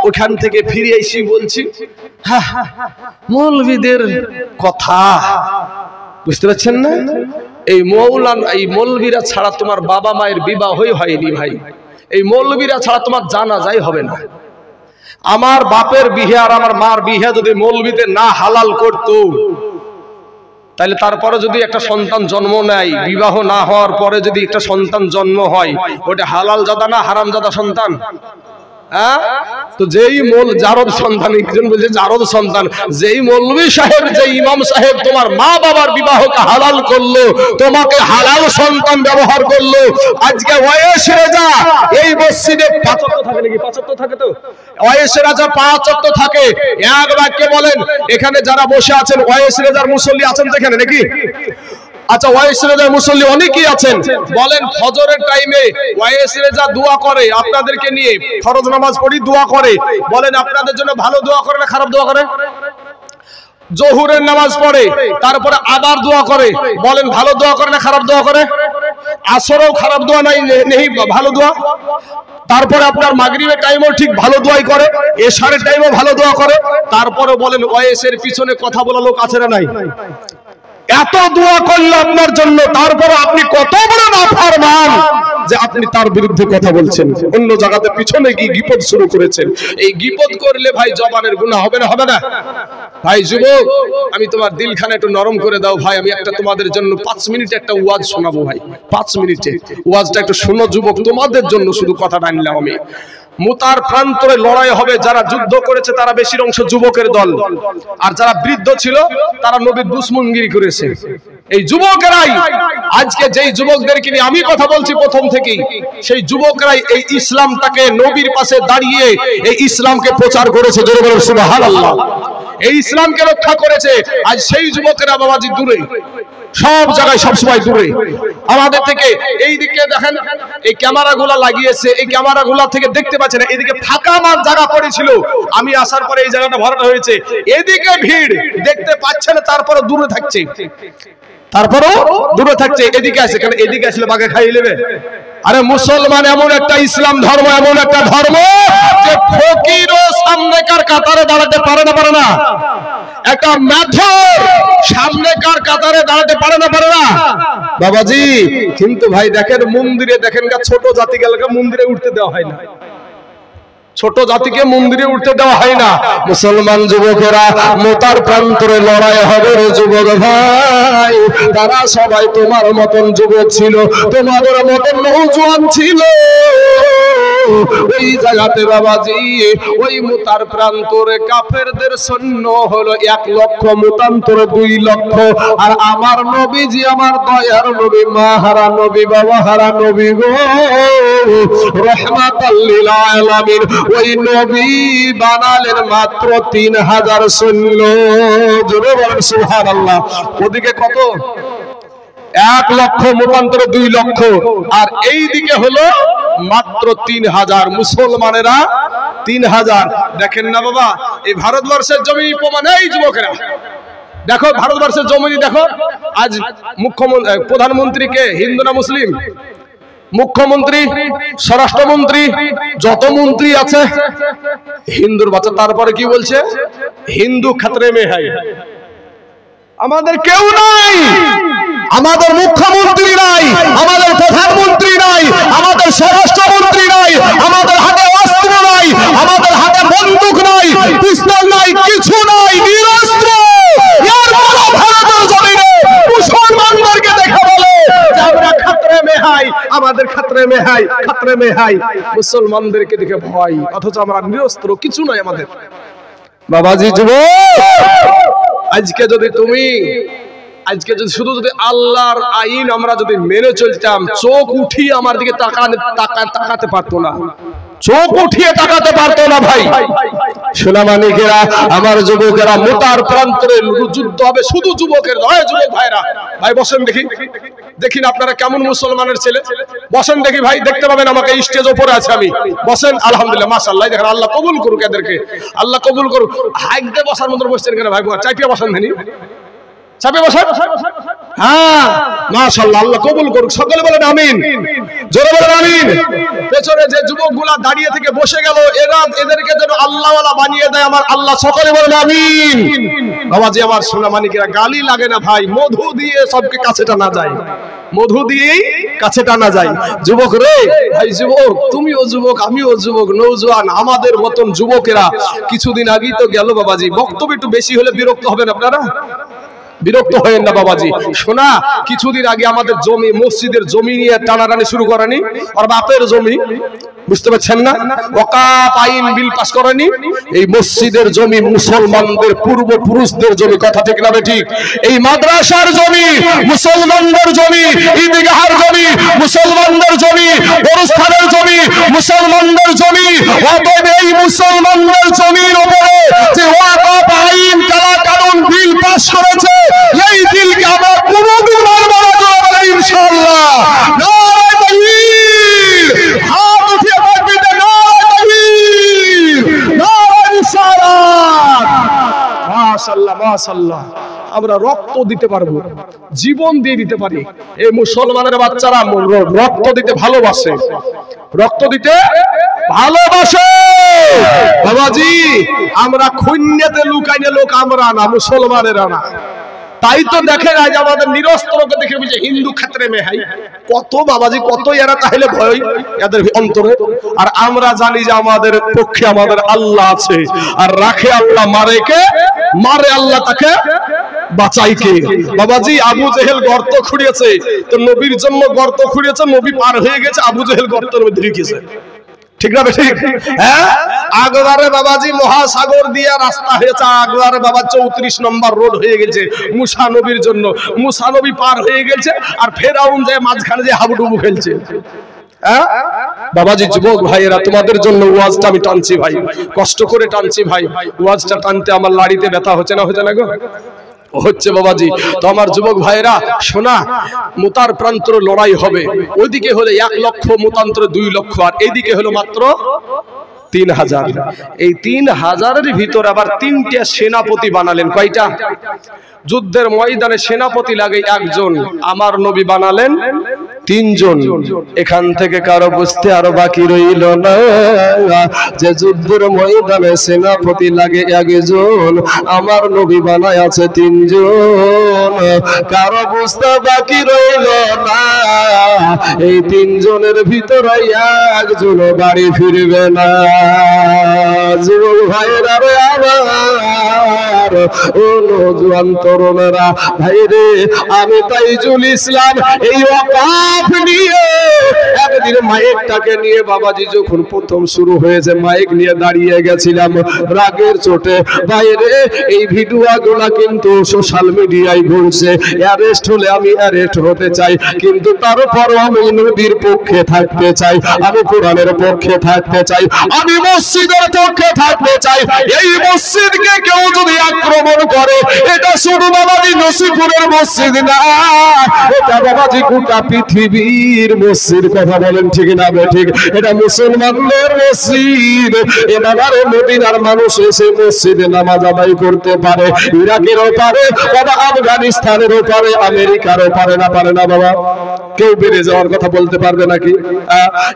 ওখান থেকে ফিরে এসে বলছি মৌলবীদের কথা। বুঝতে পারছেন না? এই মৌলবীরা ছাড়া তোমার বাবা মায়ের বিবাহ হয়নি ভাই। এই মৌলবীরা ছাড়া তোমার জানাজাই হবে না। আমার বাপের বিহে আর আমার মার বিহে যদি মৌলবীতে না হালাল করতো, তাহলে তারপরে যদি একটা সন্তান জন্ম নেয়, বিবাহ না হওয়ার পরে যদি একটা সন্তান জন্ম হয়, ওটা হালাল জাদা না হারাম জাদা সন্তান? তো যেই জারদ সন্তান, একজন বলছে জারদ সন্তান, যেই মৌলভী সাহেব, যে ইমাম সাহেব তোমার মা বাবার বিবাহকে হালাল করলো, তোমাকে হালাল সন্তান ব্যবহার করলো, আজকে ওয়াইস রেজা এই মসজিদে 5 ওয়াক্ত থাকে নাকি? 5 ওয়াক্ত থাকে তো? ওয়াইস রেজা 5 ওয়াক্ত থাকে। এক বাক্যে বলেন, এখানে যারা বসে আছেন ওয়াইস রেজার মুসল্লি আছেন তো এখানে নাকি? আচ্ছা, ওয়াইস রেজার মুসল্লি অনেকেই আছেন। বলেন ফজরের টাইমে ওয়াইস রেজা দোয়া করে আপনাদেরকে নিয়ে, ফরজ নামাজ পড়ি দোয়া করে, বলেন আপনাদের জন্য ভালো দোয়া করে না খারাপ দোয়া করে? জোহরের নামাজ পড়ে তারপরে আবার দোয়া করে, বলেন ভালো দোয়া করে না খারাপ দোয়া করে? আসরেও খারাপ দোয়া নাই, নেই ভালো দোয়া। তারপরে আপনার মাগরিবের টাইমও ঠিক ভালো দোয়াই করে, এশারের টাইমও ভালো দোয়া করে। তারপরে বলেন ওয়াইসের পিছনে কথা বলা লোক আছে না নাই? এত দোয়া করলো আপনার জন্য, তারপরে আপনি কত বড় নাফরমান, যে আপনি তার বিরুদ্ধে কথা বলছেন, অন্য জায়গাতে পিছনে গিয়ে গীপদ শুরু করেছেন। এই গীপদ করলে ভাই জবানের গুনাহ হবে না? হবে না ভাই? যুবক, আমি তোমার দিলখানা একটু নরম করে দাও ভাই, আমি একটা তোমাদের জন্য 5 মিনিটে একটা ওয়াজ শোনাবো ভাই। 5 মিনিটে ওয়াজটা একটু শোনো যুবক, তোমাদের জন্য শুধু কথাটা আনলাম আমি। মুতার প্রান্তরে লড়াই হবে, যারা যুদ্ধ করেছে তারা বেশির অংশ যুবকের দল, আর যারা বৃদ্ধ ছিল তারা নবীর দুশমনগিরি করেছে। এই যুবকেরাই আজকে, যেই যুবকদেরকে নিয়ে আমি কথা বলছি প্রথম থেকেই, সেই যুবকরাই এই ইসলামটাকে নবীর পাশে দাঁড়িয়ে এই ইসলামকে প্রচার করেছে। জোরে বলুন সুবহানাল্লাহ। এই ইসলামকে রক্ষা করেছে। আজ সেই যুবকেরা বাবাজি দূরে, সব জায়গায় সবসময় দূরে আমাদের থেকে। এই দিকে দেখেন এই ক্যামেরাগুলো লাগিয়েছে, এই ক্যামেরাগুলো থেকে দেখতে পাচ্ছেন না, এদিকে ফাঁকা মার জায়গা পড়েছিল, আমি আসার পরে এই জায়গাটা ভরাট হয়েছে। এদিকে ভিড় দেখতে পাচ্ছেন, তারপরে দূরে থাকছে, তারপরও দূরে থাকছে। এদিকে আসে, কারণ এদিকে আসলে বাঘে খাইয়ে নেবে। আরে মুসলমান এমন একটা ইসলাম ধর্ম, এমন একটা ধর্ম যে ফকিরও সামনেকার কাতারে দাঁড়াতে পারে না, পারে না? একটা মেথর সামনেকার কাতারে দাঁড়াতে পারে না, পারে না বাবাজি? কিন্তু ভাই দেখেন মন্দিরে, দেখেন ছোট জাতি গেলে মন্দিরে উঠতে দেওয়া হয় না, ছোট জাতিকে মন্দিরে উঠতে দেওয়া হয় না। মুসলমান যুবকেরা মোতার প্রান্তরে লড়াই হবে রে যুবক ভাই, তারা সবাই তোমার মতন যুবক ছিল, তোমাদের মতন নওজোয়ান ছিল। ওই জায়গাতে বাবাজি, ওই মুতার প্রান্তরে কাফেরদের সৈন্য হলো 1 লক্ষ, মুতান্তরে 2 লক্ষ। আর আমার নবীজি, আমার দয়ার নবী, মাহারা নবী, বাবা হারা নবী গো, রাহমাতাল লিল আলামিন, ওই নবী বানালেন মাত্র 3000 সৈন্য। জোরে বলেন সুবহানাল্লাহ। ওদিকে কত? 1 লক্ষ, মুতান্তরে 2 লক্ষ, আর এই দিকে হলো মাত্র 3000 মুসলমানেরা 3000। দেখেন না বাবা, এই ভারতবর্ষের জমিন প্রমাণ। এই যুবকেরা দেখো, ভারতবর্ষের জমিন দেখো। আজ মুখ্যমন্ত্রী, প্রধানমন্ত্রীকে হিন্দু না মুসলিম? মুখ্যমন্ত্রী, স্বরাষ্ট্রমন্ত্রী, যত মন্ত্রী আছে হিন্দুর বাচ্চা। তারপরে কি বলছে? হিন্দু খাতরে মে হ্যায়। আমাদের কেউ নাই, আমাদের মুখ্যমন্ত্রী নাই, আমাদের প্রধানমন্ত্রী নাই, আমাদের স্বরাষ্ট্রমন্ত্রী নাই, আমাদের হাতে অস্ত্র নাই, আমাদের হাতে বন্দুক নাই, পিস্তল নাই, কিছু নাই, নিরস্ত্র। ভারতের জমিনে মুসলমানদেরকে দেখে বলে আমরা খাতরে মে হাই, আমাদের খাতরে মে হাই, খাতরে মে হাই। মুসলমানদেরকে দেখে ভয়, অথচ আমরা নিরস্ত্র, কিছু নাই আমাদের। বাবাজি যুবক, আজকে যদি তুমি, আজকে যদি শুধু যদি আল্লাহর আইন আমরা যদি মেনে চলতাম, চোখ উঠিয়ে আমার দিকে তাকাতে পারতো না, চোখ উঠিয়ে তাকাতে পারতো না ভাই। সোনামানিকেরা, আমার যুবকেরা, মোতার প্রান্তরে যুদ্ধ হবে, শুধু যুবকের নয়। যুবক ভাইরা, ভাই বসেন দেখি, দেখেন আপনারা কেমন মুসলমানের ছেলে, বসেন দেখি ভাই, দেখতে পাবেন আমাকে স্টেজ উপরে আছে আমি, বসেন। আলহামদুলিল্লাহ, মাশাআল্লাহ, দেখেন আল্লাহ কবুল করুক এদেরকে, আল্লাহ কবুল করুক। হাইক দিয়ে বসার মতো বসছেন কেন ভাই? চাইপিয়ে বসেন ধানি, চাপে বসেন। হ্যাঁ মাশাআল্লাহ, আল্লাহ কবুল করুক। সকলে বলেন আমিন, জোরে বলেন আমিন। পেছনে যে যুবকগুলা দাঁড়িয়ে থেকে বসে গেল, এদেরকে যেন আল্লাহওয়ালা বানিয়ে দেয় আমার আল্লাহ। সকলে বলেন আমিন। বাবাজি আমার সোনামানিকেরা, গালি লাগে না ভাই, মধু দিয়ে সবকে কাছে টানা যায়, মধু দিয়েই কাছে টানা যায়। যুবক রে ভাই, যুবক, তুমিও যুবক, আমিও যুবক, নওজোয়ান, আমাদের মতন যুবকেরা কিছুদিন আগেই তো গেল বাবাজি। বক্তব্য একটু বেশি হলে বিরক্ত হবেন আপনারা? বিরক্ত হয়েন না বাবাজি। শোনা, কিছুদিন আগে আমাদের জমি, মসজিদের জমি নিয়ে টানাটানি শুরু করেনি, আর বাপের জমি, বুঝতে পারছেন না? ওয়াকাফ আইন বিল পাস করেনি। এই মসজিদের জমি মুসলমানদের পূর্বপুরুষদের জমি, কথা ঠিক না ঠিক? এই মাদ্রাসার জমি মুসলমানদের জমি, ঈদগাহের জমি মুসলমানদের জমি, অনুষ্ঠানের জমি মুসলমানদের জমি। অতএব এই মুসলমানদের জমির উপরে যে ওয়াকাফ আইন, কালা কানুন বিল পাস করেছে, এই বিলকে আমরা কোনোদিন মানব না, ইনশাআল্লাহ। নারে তাকবীর, হাত উঠিয়ে তাকবীর, নারে তাকবীর, নারে রিসালাত। মাশাআল্লাহ, মাশাআল্লাহ। আমরা রক্ত দিতে পারবো, জীবন দিয়ে দিতে পারি। এই মুসলমানের বাচ্চারা রক্ত দিতে ভালোবাসে, রক্ত দিতে ভালোবাসে বাবাজি। আমরা খুন্নেতে লুকাইনে লোক আমরা না, মুসলমানেরা না। তাই তো দেখেন আজ আমাদের নিরস্ত্রকে দেখে বুঝে হিন্দু ক্ষেত্রে মেহাই কত বাবাজি, কত এরা তাহলে ভয় এদের অন্তরে। আর আমরা জানি যে আমাদের পক্ষে আমাদের আল্লাহ আছে, আর রাখে আল্লাহ, মারে কে? মারে আল্লাহ, তাকে বাঁচাই কে? বাবাজি আবু জেহেল গর্ত খুঁড়িয়েছে, তো নবীর জন্য গর্ত খুঁড়িয়েছে, নবী পার হয়ে গেছে, আবু জেহেল গর্তের মধ্যে ঢুকেছে। ঠিক না ঠিক? হ্যাঁ, আগবারে বাবাজি মহাসাগর দিয়ে রাস্তা হয়েছে, আগবারে বাবা 34 নম্বর রোড হয়ে গেছে মুসা নবীর জন্য। মুসা নবী পার হয়ে গেছে, আর ফেরাউন যায় মাঝখানে যে হাবুডুবু খেলছে। বাবাজি যুবক ভাইয়েরা, তোমাদের জন্য ওয়াজটা আমি টানছি ভাই, কষ্ট করে টানছি ভাই। ওয়াজটা টানতে আমার লাড়িতে ব্যথা হচ্ছে না, হচ্ছে না গো? হচ্ছে বাবাজি। তো আমার যুবক ভাইরা শোনা, মুতার প্রান্তর লড়াই হবে। ওইদিকে হলে 1 লক্ষ, মুতান্তরে 2 লক্ষ, আর এইদিকে হলো মাত্র 3000। এই 3000-এর ভিতর আবার 3টা সেনাপতি বানালেন। কয়টা? যুদ্ধের ময়দানে সেনাপতি লাগে 1 জন, আমার নবী বানালেন 3 জন। এখান থেকে কারো বুঝতে আরো বাকি রইল না যে যুদ্ধের ময়দানে সেনাপতি লাগে 1 জন, আমার নবী বানায় আছে 3 জন। কারো বুঝতে বাকি রইল না এই 3 জনের ভিতরে 1 জন বাড়ি ফিরবে না। যুবক ভাইরা রে আমার, ও নওজোয়ান তরুণরা ভাইরে, আমি তাইজুল ইসলাম এই ওয়াকাফ নিয়ে একদিন মাইকটাকে নিয়ে বাবাজি যখন প্রথম শুরু হয়েছে মাইক নিয়ে দাঁড়িয়ে গেছিলাম রাগের চোটে। ভাইরে এই ভিডিওগুলো কিন্তু সোশ্যাল মিডিয়ায় ঘুরছে, অ্যারেস্ট হলে আমি অ্যারেস্ট হতে চাই, কিন্তু তারপরও আমি নবীর পক্ষে থাকতে চাই, আমি কোরআনের পক্ষে থাকতে চাই, আমি মসজিদের পক্ষে থাকতে চাই। এই মসজিদকে কেউ যদি আক্রমণ করে, এটা শুধু বাবাজি নসিপুরের মসজিদ না, এটা বাবাজি গোটা পৃথিবীর মসজিদ। কথা বলেন ঠিক না ঠিক? এটা মুসলমানদের মসজিদ। এবার মদিনার মানুষ এসে মসজিদে নামাজ আদায় করতে পারে, ইরাকেরও পারে বাবা, আফগানিস্তানেরও পারে, আমেরিকারও পারে না? পারে না বাবা? কেউ বেড়ে যাওয়ার কথা বলতে পারবে নাকি?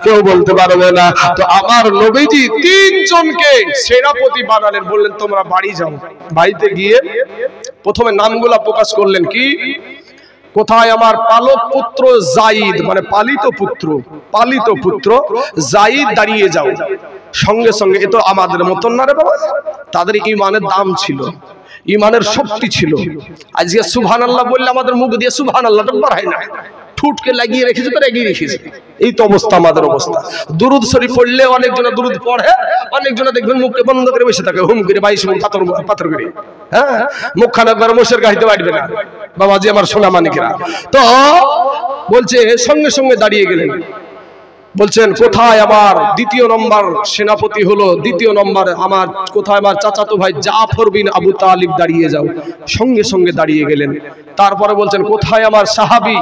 কেউ বলতে পারবে না। তো আমার নবীজি 3 জনকে সেনাপতি বানালেন, বললেন তোমরা বাড়ি যাও। বাড়িতে গিয়ে প্রথমে নামগুলা প্রকাশ করলেন। কি? কোথায় আমার পালক পুত্র জাইদ, মানে পালিত পুত্র জাইদ, দাঁড়িয়ে যাও। সঙ্গে সঙ্গে, এ তো আমাদের মতন না রে বাবা, তাদের ইমানের দাম ছিল, ইমানের শক্তি ছিল। আজকে সুবহানাল্লাহ বললে আমাদের মুখ দিয়ে সুবহানাল্লাহটা বাড়ায় না, ঠুটকে লাগিয়ে রেখেছে তো রেগিয়ে রেখেছে। এই তো অবস্থা আমাদের অবস্থা। দুরুদ শরীফ পড়লে অনেকজনে দুরুদ পড়ে, অনেকজনে দেখবেন মুখকে বন্ধ করে বসে থাকে, হুম করে 22 মুখ পাথর করে। হ্যাঁ, মুখখানা একবার মোষের গাড়িতে বাড়বে না বাবাজি আমার সোনা মানিকেরা। তো বলছে সঙ্গে সঙ্গে দাঁড়িয়ে গেলেন, বলছেন কোথায় আমার 2 নম্বর সেনাপতি হলো, 2 নম্বর আমার কোথায় আমার চাচাতো ভাই জাফর বিন আবু তালিব, দাঁড়িয়ে যাও। সঙ্গে সঙ্গে দাঁড়িয়ে গেলেন। তারপরে বলছেন কোথায় আমার সাহাবী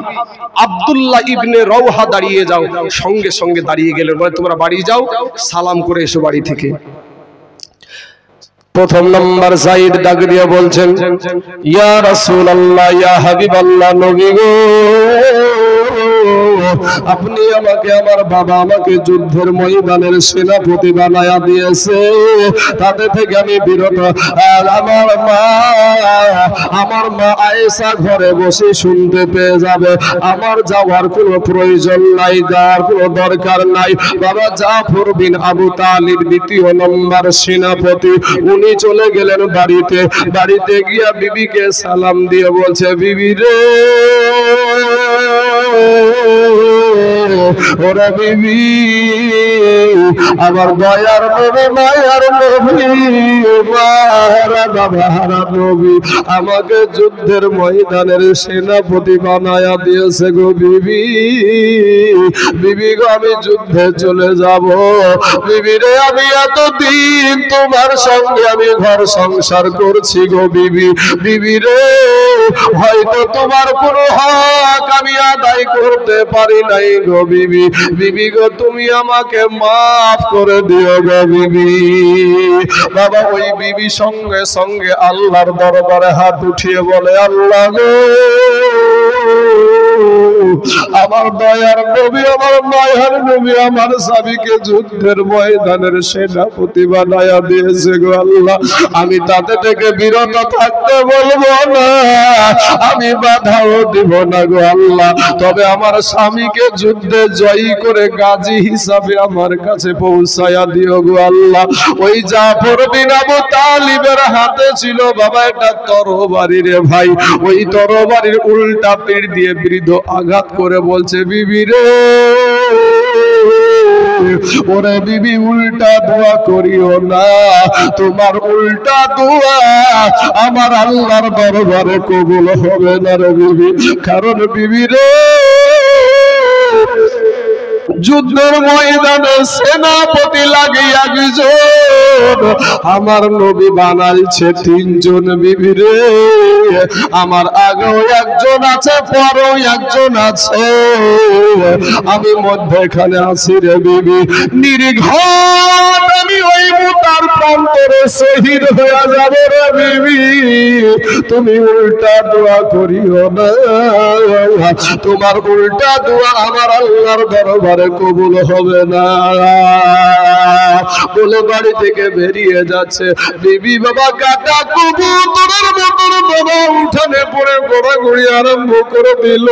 আব্দুল্লাহ ইবনে রওহা, দাঁড়িয়ে যাও। সঙ্গে সঙ্গে দাঁড়িয়ে গেলেন। বলে তোমরা বাড়ি যাও, সালাম করে এসো বাড়ি থেকে। প্রথম নম্বর জাইদ ডাক দিয়ে বলছেন, ইয়া রাসূলুল্লাহ, ইয়া হাবিবাল্লাহ, নবী গো, আপনি আমাকে, আমার বাবা আমাকে যুদ্ধের ময়দানের সেনাপতি বানায়া দিয়েছে, তাতে থেকে আমি বিরত। আর আমার মা আয়েশা ঘরে বসে শুনতে পেয়ে যাবে, আমার যাওয়ার কোনো প্রয়োজন নাই, যাওয়ার কোনো দরকার নাই। বাবা জাফর বিন আবু তালিব 2 নম্বর সেনাপতি, উনি চলে গেলেন বাড়িতে। বাড়িতে গিয়া বিবিকে সালাম দিয়ে বলছে, বিবি রে, ওরা বিবি, আমার দয়ার নবী, মায়ার নবী, বাবার নবী আমাকে যুদ্ধের ময়দানের সেনাপতি বানায়া দিয়েছে গো বিবি। বিবি গো, আমি যুদ্ধে চলে যাব। বিবি রে, আমি এতদিন তোমার সঙ্গে আমি ঘর সংসার করছি গো বিবি। বিবি রে, হয়তো তোমার কোনো হক আমি আদায় করতে পারি নাই গো বিবি। বিবি গো, তুমি আমাকে মাফ করে দিও গো বিবি। বাবা ওই বিবি সঙ্গে সঙ্গে আল্লাহর দরবারে হাত উঠিয়ে বলে, আল্লাহ গো, আমার দয়ার নবী, আমার মায়ার নবী আমার স্বামীকে যুদ্ধের ময়দানের সেনাপতি বানায়া দিয়েছে গো আল্লাহ। আমি তাতে থেকে বিরত থাকতে বলবো না, আমি বাধাও দিব না গো আল্লাহ, তবে আমার স্বামীকে যুদ্ধে জয়ী করে গাজী হিসাবে আমার কাছে পৌঁছায়া দিও গো আল্লাহ। ওই জাফর বিন আবু তালিবের হাতে ছিল বাবা একটা তরবারি রে ভাই, ওই তরবারির উল্টা পিঠ দিয়ে বৃদ্ধ আঘাত করে বলছে, বিবি রে, ওরে বিবি উল্টা দোয়া করিও না, তোমার উল্টা দোয়া আমার আল্লাহর দরবারে কবুল হবে না রে বিবি। কারণ বিবি রে, যুদ্ধের ময়দানে সেনাপতি লাগে একজন, আমার নবী বানাইছে তিনজন বিবি রে। আমার আগেও একজন আছে, পরেও একজন আছে, আমি মধ্যখানে আছি রে বিবি। নির্ঘাত আমি ওই মুতার প্রান্তরে শহীদ হয়ে যাব রে বিবি, তুমি উল্টা দোয়া করিও না, তোমার উল্টা দোয়া আমার আল্লাহর দরবারে কবুল হবে না। বলে বাড়ি থেকে বেরিয়ে যাচ্ছে। বিবি বাবা কাটা কবুতরের মতন বাবা উঠানে পড়ে ঘোরাঘুরি আরম্ভ করে দিল।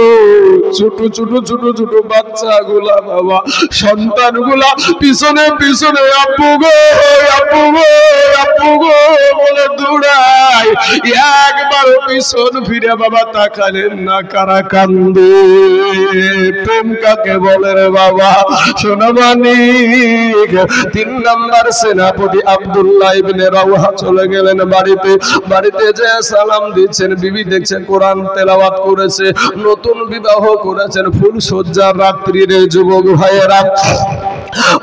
ছোট ছোট ছোট ছোট বাচ্চাগুলা বাবা, সন্তানগুলা পিছনে পিছনে আব্বু গো আব্বু গো আব্বু গো বলে দৌড়ায়। একবার পিছন ফিরে বাবা তাকালেন না, কারা কান্দে? প্রেম কাকে বলে রে বাবা? শোনা মানিক, 3 নাম্বার সেনাপতি আব্দুল্লাহ ইবনে রাওহা চলে গেলেন বাড়িতে। বাড়িতে যে সালাম দিচ্ছেন, বিবি দেখছে কোরআন তেলাওয়াত করেছে, নতুন বিবাহ করেছেন, ফুল সজ্জার রাত্রির যুবক ভাইয়েরা,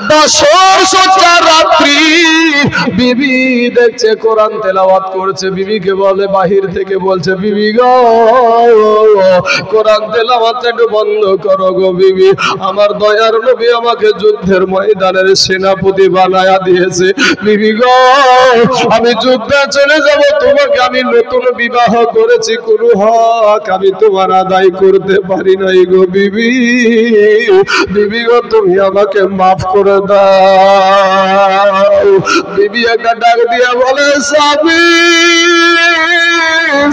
বাসর সজ্জার রাত্রি, বিবি দেখছে কোরআন তেলাওয়াত করছে। বিবিকে বলে, বাহির থেকে বলছে, বিবি গো কোরআন তেলাওয়াত একটু বন্ধ করো গো বিবি, আমার দয়ার নবী আমাকে যুদ্ধের ময়দানের সেনাপতি বানায়া দিয়েছে। বিবি গো আমি যুদ্ধে চলে যাব, তোমাকে আমি নতুন বিবাহ করেছি, কোন হক আমি তোমার আদায় করতে পারি নাই গো বিবি। বিবি গো তুমি আমাকে মাফ করে দাও। বিবি একটা ডাক দিয়া বলে, স্বামী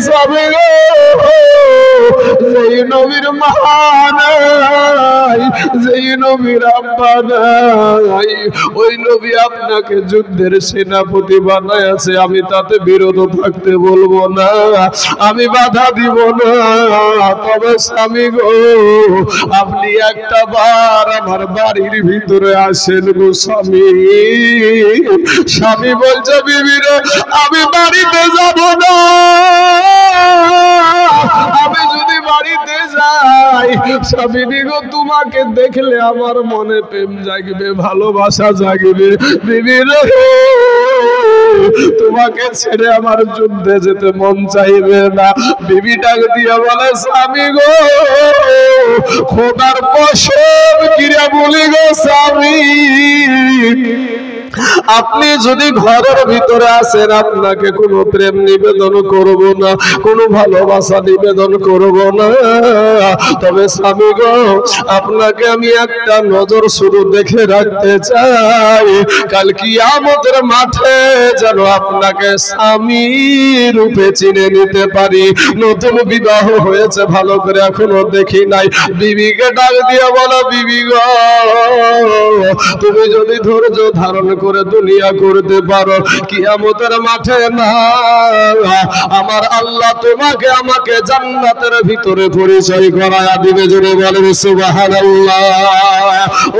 স্বামী গো, যেই নবীর মা নাই, যেই নবীর আব্বা নাই, ওই নবী আপনাকে যুদ্ধের সেনাপতি বানাইছে, আমি তাতে বিরত থাকতে বলবো না, আমি বাধা দিব না। তবে স্বামী গো আপনি একটা বার আমার বাড়ির ভিতরে আসেন গো স্বামী। স্বামী বলছে, বিবি রে আমি বাড়িতে যাব না, আমি যদি বাড়িতে যাই স্বামী গো তোমাকে দেখলে আমার মনে প্রেম জাগবে, ভালোবাসা জাগবে, বিবি রে তোমাকে ছেড়ে আমার যুদ্ধে যেতে মন চাইবে না। বিবি ডাক দিয়া বলে, স্বামী গো খোদার কসম কিরা বলি গো স্বামী, আপনি যদি ঘরের ভিতরে আসেন আপনাকে কোনো প্রেম নিবেদন করব না, কোনো ভালোবাসা নিবেদন করব না, তবে স্বামী গো আপনাকে আমি একটা নজর শুধু দেখে রাখতে চাই, কাল কিয়ামতের মাঠে যেন আপনাকে স্বামী রূপে চিনে নিতে পারি। নতুন বিবাহ হয়েছে, ভালো করে এখনো দেখি নাই। বিবিকে ডাক দিয়ে বলো, বিবি গো তুমি যদি ধৈর্য ধারণ করে দুনিয়া করতে পারো, কিয়ামতের মাঠে না আমার আল্লাহ তোমাকে আমাকে জান্নাতের ভিতরে পরিচয় করায়া দিবে। জোরে বলেন সুবহানাল্লাহ।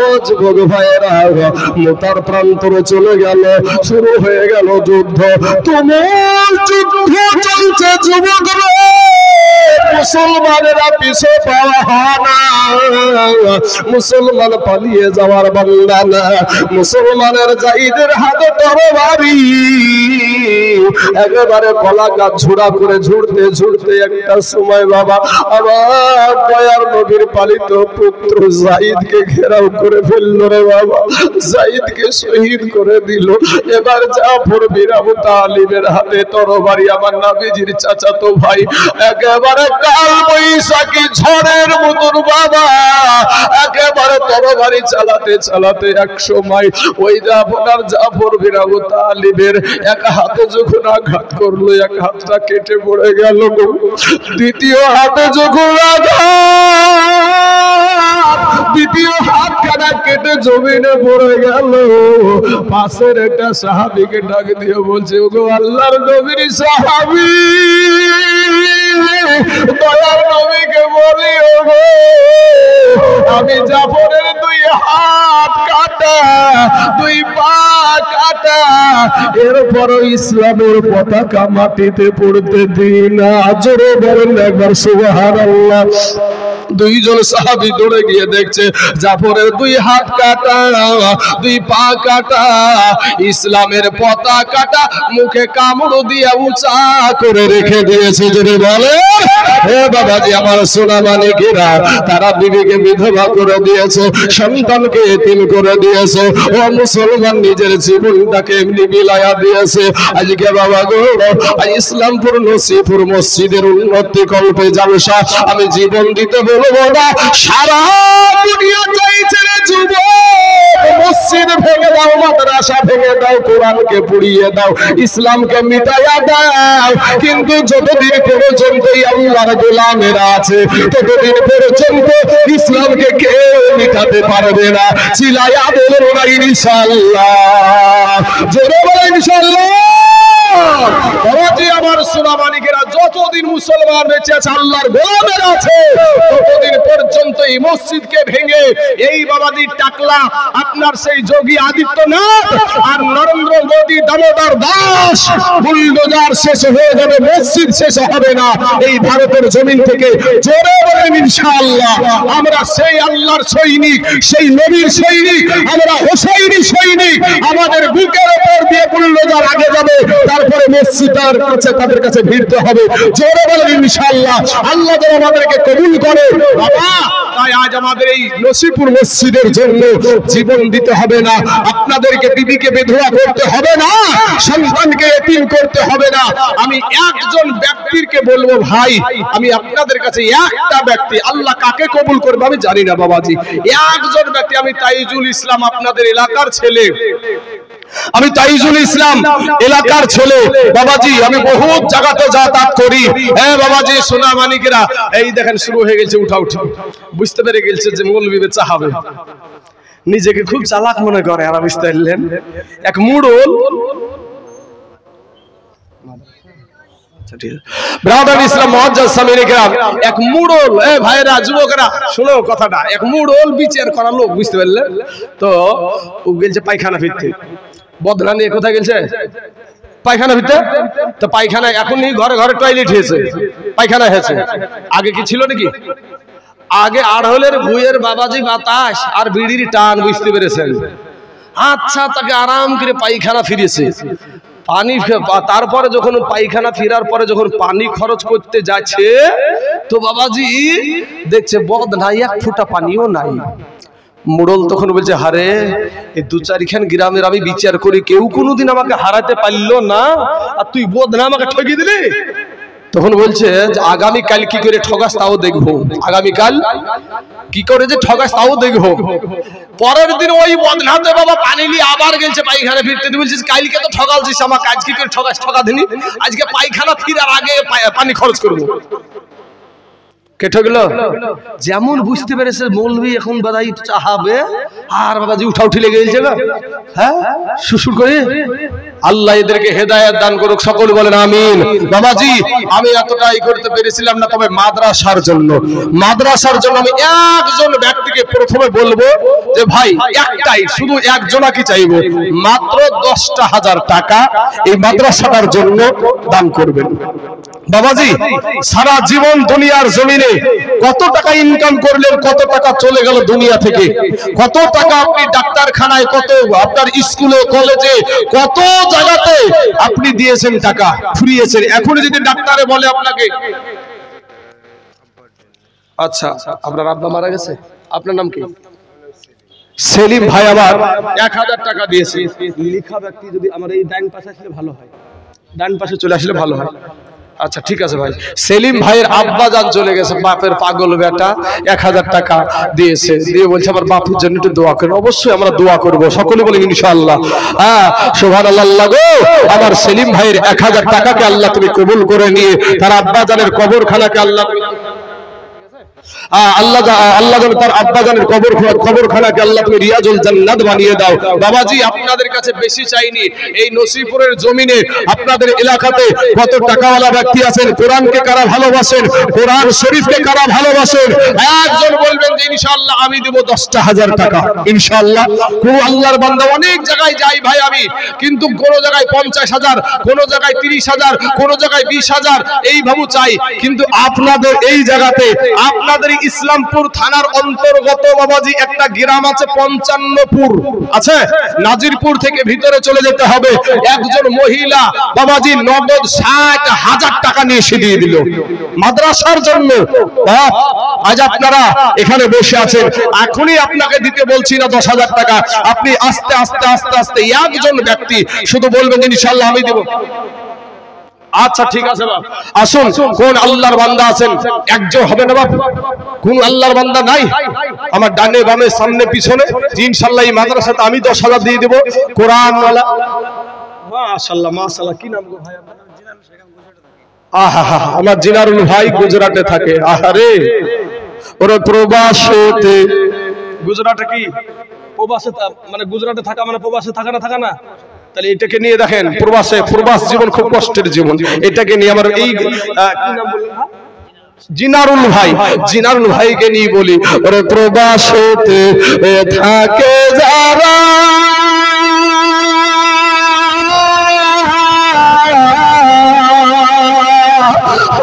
ও যুবক ভাইয়েরা, মুতার প্রান্তরে চলে গেল, শুরু হয়ে গেল যুদ্ধ। তুমুল যুদ্ধ চলছে যুবক, মুসলমানেরা পিছে পাওয়া হয় না, মুসলমান পালিয়ে যাওয়ার বান্দা না, মুসলমানের জাইদের হাতে তরবারি, একেবারে কলা গাছ ঝুড়া করে ঝুড়তে ঝুড়তে একটা সময় বাবা আমার দয়ার নবীর পালিত পুত্র জাইদকে ঘেরাও করে ফেলল রে বাবা, জাইদকে শহীদ করে দিল। এবার জাফর বিন আবু তালিবের হাতে তরবারি, আমার নবীজির চাচাতো ভাই, একেবারে কাল বৈশাখী ঝড়ের মতন বাবা একেবারে তরবারি চালাতে চালাতে এক সময় ওই জাফর বিন আবু তালিবের এক হাতে যখন যখন আঘাত করলো এক হাতটা কেটে পড়ে গেল গো। দ্বিতীয় হাতে যখন দ্বিতীয় হাতখানা কেটে জমিনে পড়ে গেল। পাশের একটা সাহাবীকে ডাক দিয়ে বলছে, ওগো আল্লাহর নবীর সাহাবী, দয়ার নবীকে বলি, ওগো আমি জাফরের দুই হাত কাটা, দুই পা কাটা, এরপরও ইসলামের পতাকা মাটিতে পড়তে দিই না। জোরে বলেন একবার সুবহানাল্লাহ। দুইজন সাহাবী দৌড়ে গিয়ে দেখছে জাফরের দুই হাত কাটা, দুই পা কাটা, ইসলামের পতাকাটা মুখে কামড় দিয়ে উঁচা করে রেখে দিয়েছে। যদি বলে হে বাবাজি আমার সোনা মানিকেরা, তারা বিবিকে বিধবা করে দিয়েছে, সন্তানকে এতিম করে দিয়েছে। ও মুসলমান, নিজের জীবনটাকে এমনি বিলায়া দিয়েছে। আজকে বাবা গো, ইসলামপুর নসিপুর মসজিদের উন্নতি কল্পে জালসা আমি জীবন দিতে বলবো না। সারা দুনিয়া চাইছে রে যুবক, মসজিদ ভেঙে দাও, মাদ্রাসা ভেঙে দাও, কোরআনকে পুড়িয়ে দাও, ইসলামকে মিটাইয়া দাও, কিন্তু যতদিন পর্যন্ত আল্লাহর গোলামেরা আছে ততদিন পর্যন্ত ইসলামকে কেউ মিটাতে পারবে না। চিল্লায়া বলবো না ইনশাআল্লাহ, জোরে বলো ইনশাআল্লাহ। বাবাজি আমার সোনা মানিকেরা, যতদিন মুসলমান বেঁচে আছে, আল্লাহর গোলামের আছে, ততদিন পর্যন্ত এই মসজিদকে ভেঙে এই বাবাজি টাকলা আপনার সেই যোগী আদিত্যনাথ আর নরেন্দ্র মোদী দামোদর দাস বুলডোজার শেষ হয়ে যাবে, মসজিদ শেষ হবে না এই ভারতের জমিন থেকে। জোরে বলেন ইনশাআল্লাহ। আমরা সেই আল্লাহর সৈনিক, সেই নবীর সৈনিক, আমরা হোসাইনি সৈনিক। আমাদের বুকের উপর দিয়ে বুলডোজার আগে যাবে, তারপরে মসজিদের কাছে তাদের কাছে ভিড়তে হবে। জোরে বলেন ইনশাআল্লাহ। আল্লাহ যেন আমাদেরকে কবুল করে বাবা। তাই আজ আমাদের এই নসিপুর মসজিদের জন্য জীবন দিতে হবে না, আপনাদেরকে বিবিকে বিধবা করতে হবে না, সন্তানকে এতিম করতে হবে না। আমি একজন ব্যক্তিকে বলবো, ভাই আমি আপনাদের কাছে একটা ব্যক্তি, আল্লাহ কাকে কবুল করবে আমি জানি না বাবাজি, একজন ব্যক্তি, আমি তাইজুল ইসলাম আপনাদের এলাকার ছেলে, আমি তাইজুল ইসলাম এলাকার ছেলে বাবাজি, আমি বহুত জায়গাতে যাতায়াত করি। হ্যাঁ বাবাজি সোনা মানিকেরা, এই দেখেন শুরু হয়ে গেছে উঠা উঠি, বুঝতে পেরে গেছে যে মৌলবি বেচা হবে, নিজেকে খুব চালাক মনে করে। আর বুঝতে পারলেন এক মুড়ল ব্রাদার ইসলাম মুআজ্জাজ সামির ইকরাম, এক মুড়ল, এ ভাইরা যুবকরা শুনো কথাটা, এক মুড়ল বিচার করা লোক, বুঝতে পারলেন তো, ও গেলছে পায়খানা ফিরতে, বদলা নিয়ে কোথায় গেছে পায়খানা ফিরতে। তো পায়খানা এখনই ঘরে ঘরে টয়লেট হয়েছে, পায়খানা হয়েছে, আগে কি ছিল নাকি? আগে আড়হলের ভুঁইয়ের বাবাজি বাতাস আর বিড়ির টান, বুঝতে পেরেছেন? আচ্ছা, তাকে আরাম করে পায়খানা ফিরেছে, পানি, তারপরে যখন পায়খানা ফেরার পরে যখন পানি খরচ করতে যাচ্ছে, তো বাবাজি দেখছে বদ নাই, এক ফোঁটা পানিও নাই। মুড়ল তখন বলছে, হারে এই দু চারিখান গ্রামের আমি বিচার করি, কেউ কোনোদিন আমাকে হারাতে পারলো না, আর তুই বদনা আমাকে ঠকিয়ে দিলি। তখন বলছে যে আগামীকাল কি করে ঠগাস তাও দেখবো, আগামীকাল কি করে যে ঠগাস তাও দেখবো। পরের দিন ওই বদনাতে বাবা পানি নিয়ে আবার গেছে পায়খানা ফিরতে, বলছিস কালকে তো ঠগালছিস আমাকে, আজ কি করে ঠগাস ঠকা দিনি, আজকে পায়খানা ফিরার আগে পানি খরচ করবো। কে ঠকলো? যেমন বুঝতে পেরেছে মৌলবি এখন বাদাই চাহাবে, আর বাবাজি উঠা উঠি লেগে গেছে না, হ্যাঁ শুশুর করে। আল্লাহ এদেরকে হেদায়েত দান করুক, সকল বলেন আমিন। বাবাজি আমি এতটাই করতে পেরেছিলাম না, তবে মাদ্রাসার জন্য আমি একজন ব্যক্তিকে প্রথমে বলবো যে ভাই একটাই, শুধু একজনাকে চাইবো, মাত্র 10,000 টাকা এই মাদ্রাসাটার জন্য দান করবেন। বাবাজি সারা জীবন দুনিয়ার জমিনে কত টাকা ইনকাম করলেন, কত টাকা চলে গেল দুনিয়া থেকে, কত টাকা আপনি ডাক্তারখানায়, কত আপনার স্কুলে কলেজে, কত জায়গাতে আপনি দিয়েছেন, টাকা ফুরিয়েছেন। এখন যদি ডাক্তারে বলে আপনাকে, আচ্ছা আপনার আব্বা মারা গেছে, আপনার নাম কি? সেলিম ভাই, আবার 1000 টাকা দিয়েছে। লিখা ব্যক্তি যদি আমার এই ডান পাশে আসলে ভালো হয়, ডান পাশে চলে আসলে ভালো হয়। আচ্ছা ঠিক আছে ভাই। সেলিম ভাইয়ের আব্বা জান চলে গেছে, বাপের পাগল বেটা 1000 টাকা দিয়েছে, দিয়ে বলছে আমার বাপের জন্য একটু দোয়া করেন। অবশ্যই আমরা দোয়া করব, সকলে বলেন ইনশাআল্লাহ। হ্যাঁ সুবহানাল্লাহ গো, আমার সেলিম ভাইয়ের 1000 টাকাকে আল্লাহ তুমি কবুল করে নিয়ে তার আব্বা জানের কবরখানাকে আল্লাহ আল্লাহ তার আব্বা জানের কবরখানাকে আল্লাহ তুমি রিয়াজুল জান্নাত বানিয়ে দাও। বাবাজি আপনাদের কাছে বেশি চাইনি, এই নসিপুরের জমিনে আপনাদের এলাকাতে কত টাকাওয়ালা ব্যক্তি আছেন, কোরআনকে কারা ভালোবাসেন, কোরআন শরীফকে কারা ভালোবাসেন, একজন বলবেন যে ইনশাআল্লাহ আমি দেব 10,000 টাকা ইনশাআল্লাহ। কোন আল্লাহর বান্দা অনেক জায়গায় যাই ভাই আমি, কিন্তু কোন জায়গায় 50,000, কোন জায়গায় 30,000, কোন জায়গায় 20,000 এই ভাবু চাই। কিন্তু আপনাদের এই জায়গাতে, আপনাদের ইসলামপুর থানার অন্তর্গত বাবাজি একটা গ্রাম আছে 55পুর আছে, নাজিরপুর থেকে ভিতরে চলে যেতে হবে। একজন মহিলা বাবাজি নগদ 60,000 টাকা নিয়ে এসে দিয়ে দিল মাদ্রাসার জন্য। আজ আপনারা এখানে বসে আছেন, এখনই আপনাকে দিতে বলছি না 10,000 টাকা, আপনি আস্তে আস্তে আস্তে আস্তে একজন ব্যক্তি শুধু বলবেন ইনশাআল্লাহ আমি দেব। আচ্ছা ঠিক আছে বাপ, আসুন কোন আল্লাহর বান্দা আছেন, একজন হবে না বাপ? কোন আল্লাহর বান্দা নাই আমার ডানে বামে সামনে পিছনে? ইনশাআল্লাহ এই মাদ্রাসাতে আমি 10,000 দিয়ে দেব কোরআনওয়ালা। মাশাআল্লাহ মাশাআল্লাহ, কি নাম গো ভাই আপনার? আহা আমার জিনারুল ভাই গুজরাটে থাকে। আহারে ওরে প্রবাসেতে, গুজরাটে কি প্রবাসে, মানে গুজরাটে থাকা মানে প্রবাসে থাকা না, থাকা না। তাহলে এটাকে নিয়ে দেখেন, প্রবাস জীবন খুব কষ্টের জীবন। এটাকে নিয়ে আমার এই কি নাম বললেন জিনারুল ভাই, জিনারুল ভাইকে নিয়ে বলি ওরে প্রবাসেতে থাকে যারা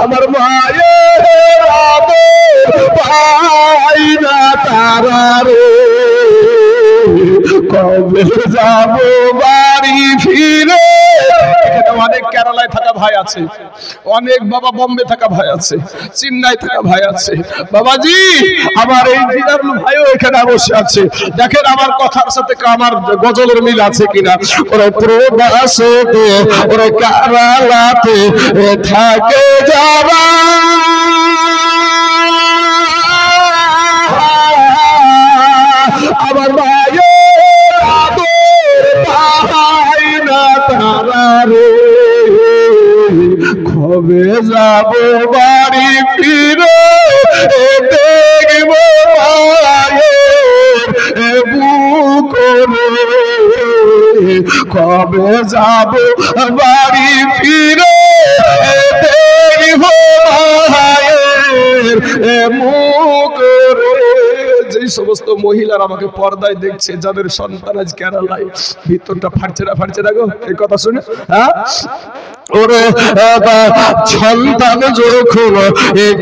আমার মায়ের আদর পাই না তারা রে, কবে যাব বাড়ি ফিরে। অনেক কেরালায় থাকা ভাই আছে, অনেক বাবা বোম্বে থাকা ভাই আছে, চেন্নাই থাকা ভাই আছে। বাবাজি আমার এই জিনারুল ভাইও এখানে বসে আছে, দেখেন আমার কথার সাথে আমার গজলের মিল আছে কিনা। ওরা প্রবাসেতে ওরা কেরালাতে থাকে যারা আমার মায়ের আদর পাই না তারা রে, কবে যাব বাড়ি ফিরে দেখব মায়ের বুক রে, কবে যাব বাড়ি ফিরে দেখব মায়ের মুখ রে। যে সমস্ত মহিলারা আমাকে পর্দায় দেখছে, যাদের সন্তান আজ কেরালায়, ভিতরটা ফাটছে না গো এই কথা শুনে। হ্যাঁ ওরে সন্তান যখন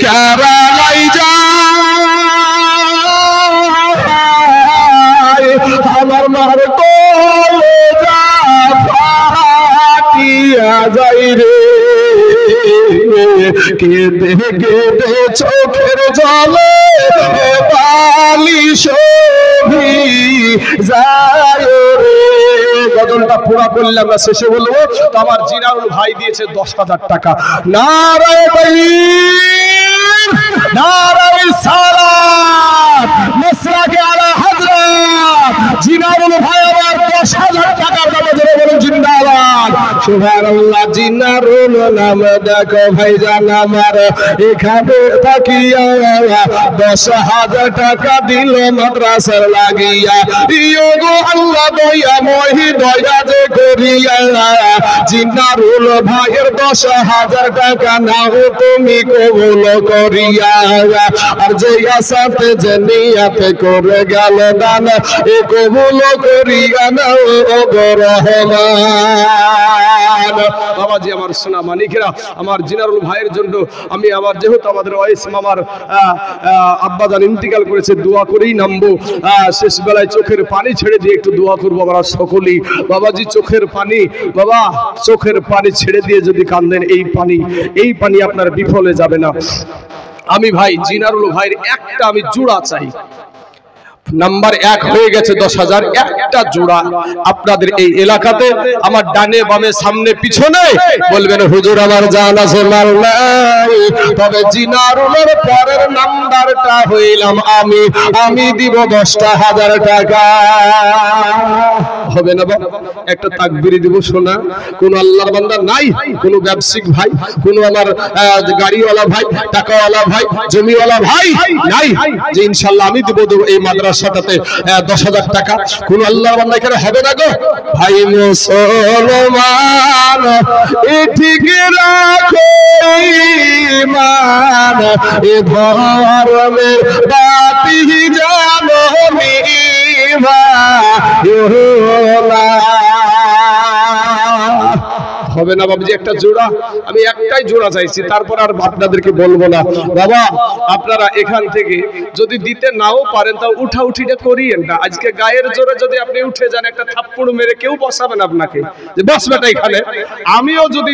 কেরালায় যায়, আমার মার কলেজা ফাটিয়া যাই রে, কেঁদে কেঁদে চোখের জলে বালি শোভি যায় রে। গজলটা পুরা করলাম না, শেষে বলবো তো আমার জিনারুল ভাই দিয়েছে 10,000 টাকা। নারায়ে তাকবীর, নারায়ে সালাত, মাসরাকে আলা হযরত জিনারুল ভাই আমার 10,000 টাকা দামে ধরে বলুন জিন্দাবাদ সুবহানাল্লাহ। জিনারুল নাম দেখো ভাইজান আমার, এখানে তাকিয়া 10,000 টাকা দিল মাদ্রাসার লাগিয়া। ইয়ো গো আল্লাহ দয়া মহি দয়া যে করিয়া, জিনারুল ভাইয়ের 10,000 টাকা নাও তুমি কবুল করিয়া। আর যে আসাতে যে নিয়াতে করে গেল দান, এ কবুল করিয়া নাও ও গো রহমান। বাবাজি আমার সোনা মানিকেরা, আমার জিনারুল ভাইয়ের জন্য আমি আবার যেহেতু আমাদের ওয়াইস মামার আব্বাজান ইন্তিকাল করেছে, দোয়া করেই নামবো। শেষ বেলায় চোখের পানি ছেড়ে দিয়ে একটু দোয়া করবো আমরা সকলেই। বাবাজি চোখের পানি, বাবা চোখের পানি ছেড়ে দিয়ে যদি কান্দেন, এই পানি আপনার বিফলে যাবে না। আমি ভাই জিনারুল ভাইয়ের একটা আমি জোড়া চাই, নাম্বার 1 হয়ে গেছে 10,000 একটা জোড়া আপনাদের এই এলাকাতে আমার ডানে বামে সামনে পিছনে বলবেন হুজুর আমার জান আছে মাল নাই, তবে জিনারুলের পরের নাম্বারটা হইলাম আমি দিব 10,000 টাকা। হবে না বাবা? একটা তাকবীর দিব শোনা। কোন আল্লাহর বান্দা নাই, কোন ব্যবসায়িক ভাই, কোন আমার গাড়িওয়ালা ভাই, টাকাওয়ালা ভাই, জমিওয়ালা ভাই নাই যে ইনশাআল্লাহ আমি দিব এই মাদ্রাসাটাতে 10,000 টাকা? কোন আল্লাহর বান্দা এখানে হবে না গো? ভাই মুসলমান ঠিক রাখো ঈমান, এ ধর্মের বাতি জানো নিভা হবে না বাবুজি? একটা জোড়া, আমি একটাই জোড়া চাইছি, তারপর আর আপনাদেরকে বলবো না। বাবা আপনারা এখান থেকে যদি দিতে নাও পারেন তাও উঠাউঠিটা করিয়েন না। আজকে গায়ের জোরে যদি আপনি উঠে যান একটা থাপ্পড় মেরে কেউ বসাবেন আপনাকে যে বস বেটা এখানে। আমিও যদি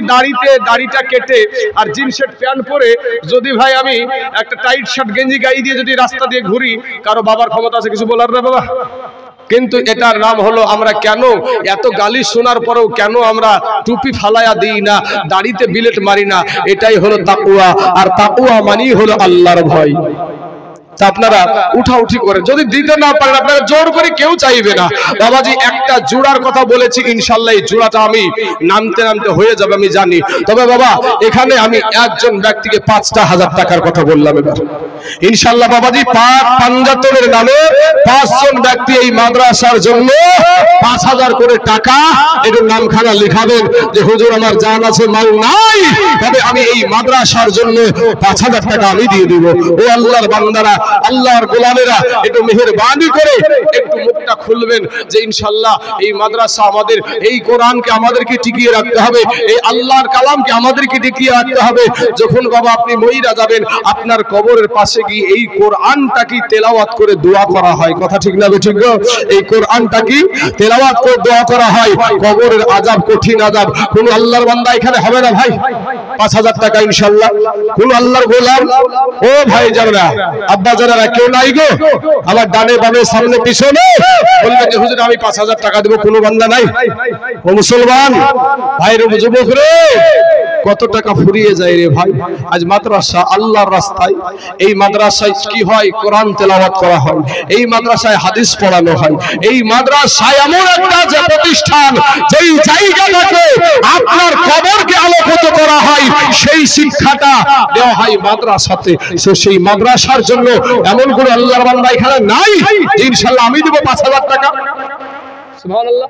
দাড়িটা কেটে আর জিন্স শার্ট প্যান্ট পরে যদি ভাই আমি একটা টাইট শার্ট গেঞ্জি গায়ে দিয়ে যদি রাস্তা দিয়ে ঘুরি, কারো বাবার ক্ষমতা আছে কিছু বলার না বাবা? কিন্তু এটার নাম হলো আমরা কেন এত গালি শোনার পরেও কেন আমরা টুপি ফালায়া দিই না, দাড়িতে বিলেট মারি না? এটাই হলো তাকওয়া, আর তাকওয়া মানেই হলো আল্লাহর ভয়। আপনারা উঠাউঠি করেন, যদি দিতে না পারেন আপনারা জোর করে কেউ চাইবে না। বাবাজি একটা জোড়ার কথা বলেছি, ইনশাআল্লাহ এই জোড়াটা আমি নামতে নামতে হয়ে যাবে আমি জানি। তবে বাবা এখানে আমি একজন ব্যক্তিকে 5,000 টাকার কথা বললাম। এবার ইনশাআল্লাহ বাবাজি পাঞ্জাতনের নামে 5 জন ব্যক্তি এই মাদ্রাসার জন্য 5,000 করে টাকা এর নামখানা লিখাবেন যে হুজুর আমার জান আছে মাল নাই, তবে আমি এই মাদ্রাসার জন্য 5,000 টাকা আমি দিয়ে দিব। ও আল্লাহর বান্দারা, আল্লাহর গোলামেরা, একটু মেহেরবানি করে একটু মুখটা খুলবেন যে ইনশাআল্লাহ এই মাদ্রাসা আমাদের, এই কোরআনকে আমাদেরকে টিকিয়ে রাখতে হবে, এই আল্লাহর কালামকে আমাদেরকে টিকিয়ে রাখতে হবে। যখন বাবা আপনি মইরা যাবেন আপনার কবরের পাশে গিয়ে এই কোরআনটা কি তেলাওয়াত করে দোয়া করা হয়, কথা ঠিক না ঠিক? এই কোরআনটা কি তেলাওয়াত করে দোয়া করা হয়। কবরের আযাব কঠিন আযাব। কোন আল্লাহর বান্দা এখানে হবে না ভাই? 5,000 টাকা ইনশাআল্লাহ। কোন আল্লাহর গোলাম? ও ভাই যারা আব্বা যারা কেউ নাই গো আমার ডানে বামে সামনে পিছনে বলবেন যে হুজুর আমি 5,000 টাকা দেব, কোনো বান্দা নাই? ও মুসলমান ভাইরে যুবক রে, কত টাকা ফুরিয়ে যায় রে ভাই। আজ মাদ্রাসা আল্লাহর রাস্তায়, এই মাদ্রাসায় কি হয়? কোরআন তেলাওয়াত করা হয়, এই মাদ্রাসায় হাদিস পড়ানো হয়, এই মাদ্রাসায় এমন একটা যে প্রতিষ্ঠান যেই জায়গাটাকে আপনার কবরকে আলোকিত করা হয়, সেই শিক্ষাটা দেওয়া হয় মাদ্রাসাতে। সেই মাদ্রাসার জন্য এমন কোন আল্লাহর বান্দা এখানে নাই? ইনশাআল্লাহ আমি দেব 5,000 টাকা। সুবহানাল্লাহ।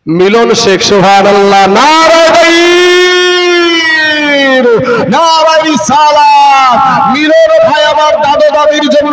মিলন শেখ সুবহানাল্লাহ। নারায়ে সালাত। মিলন ভাই আমার দাদা দাদির জন্য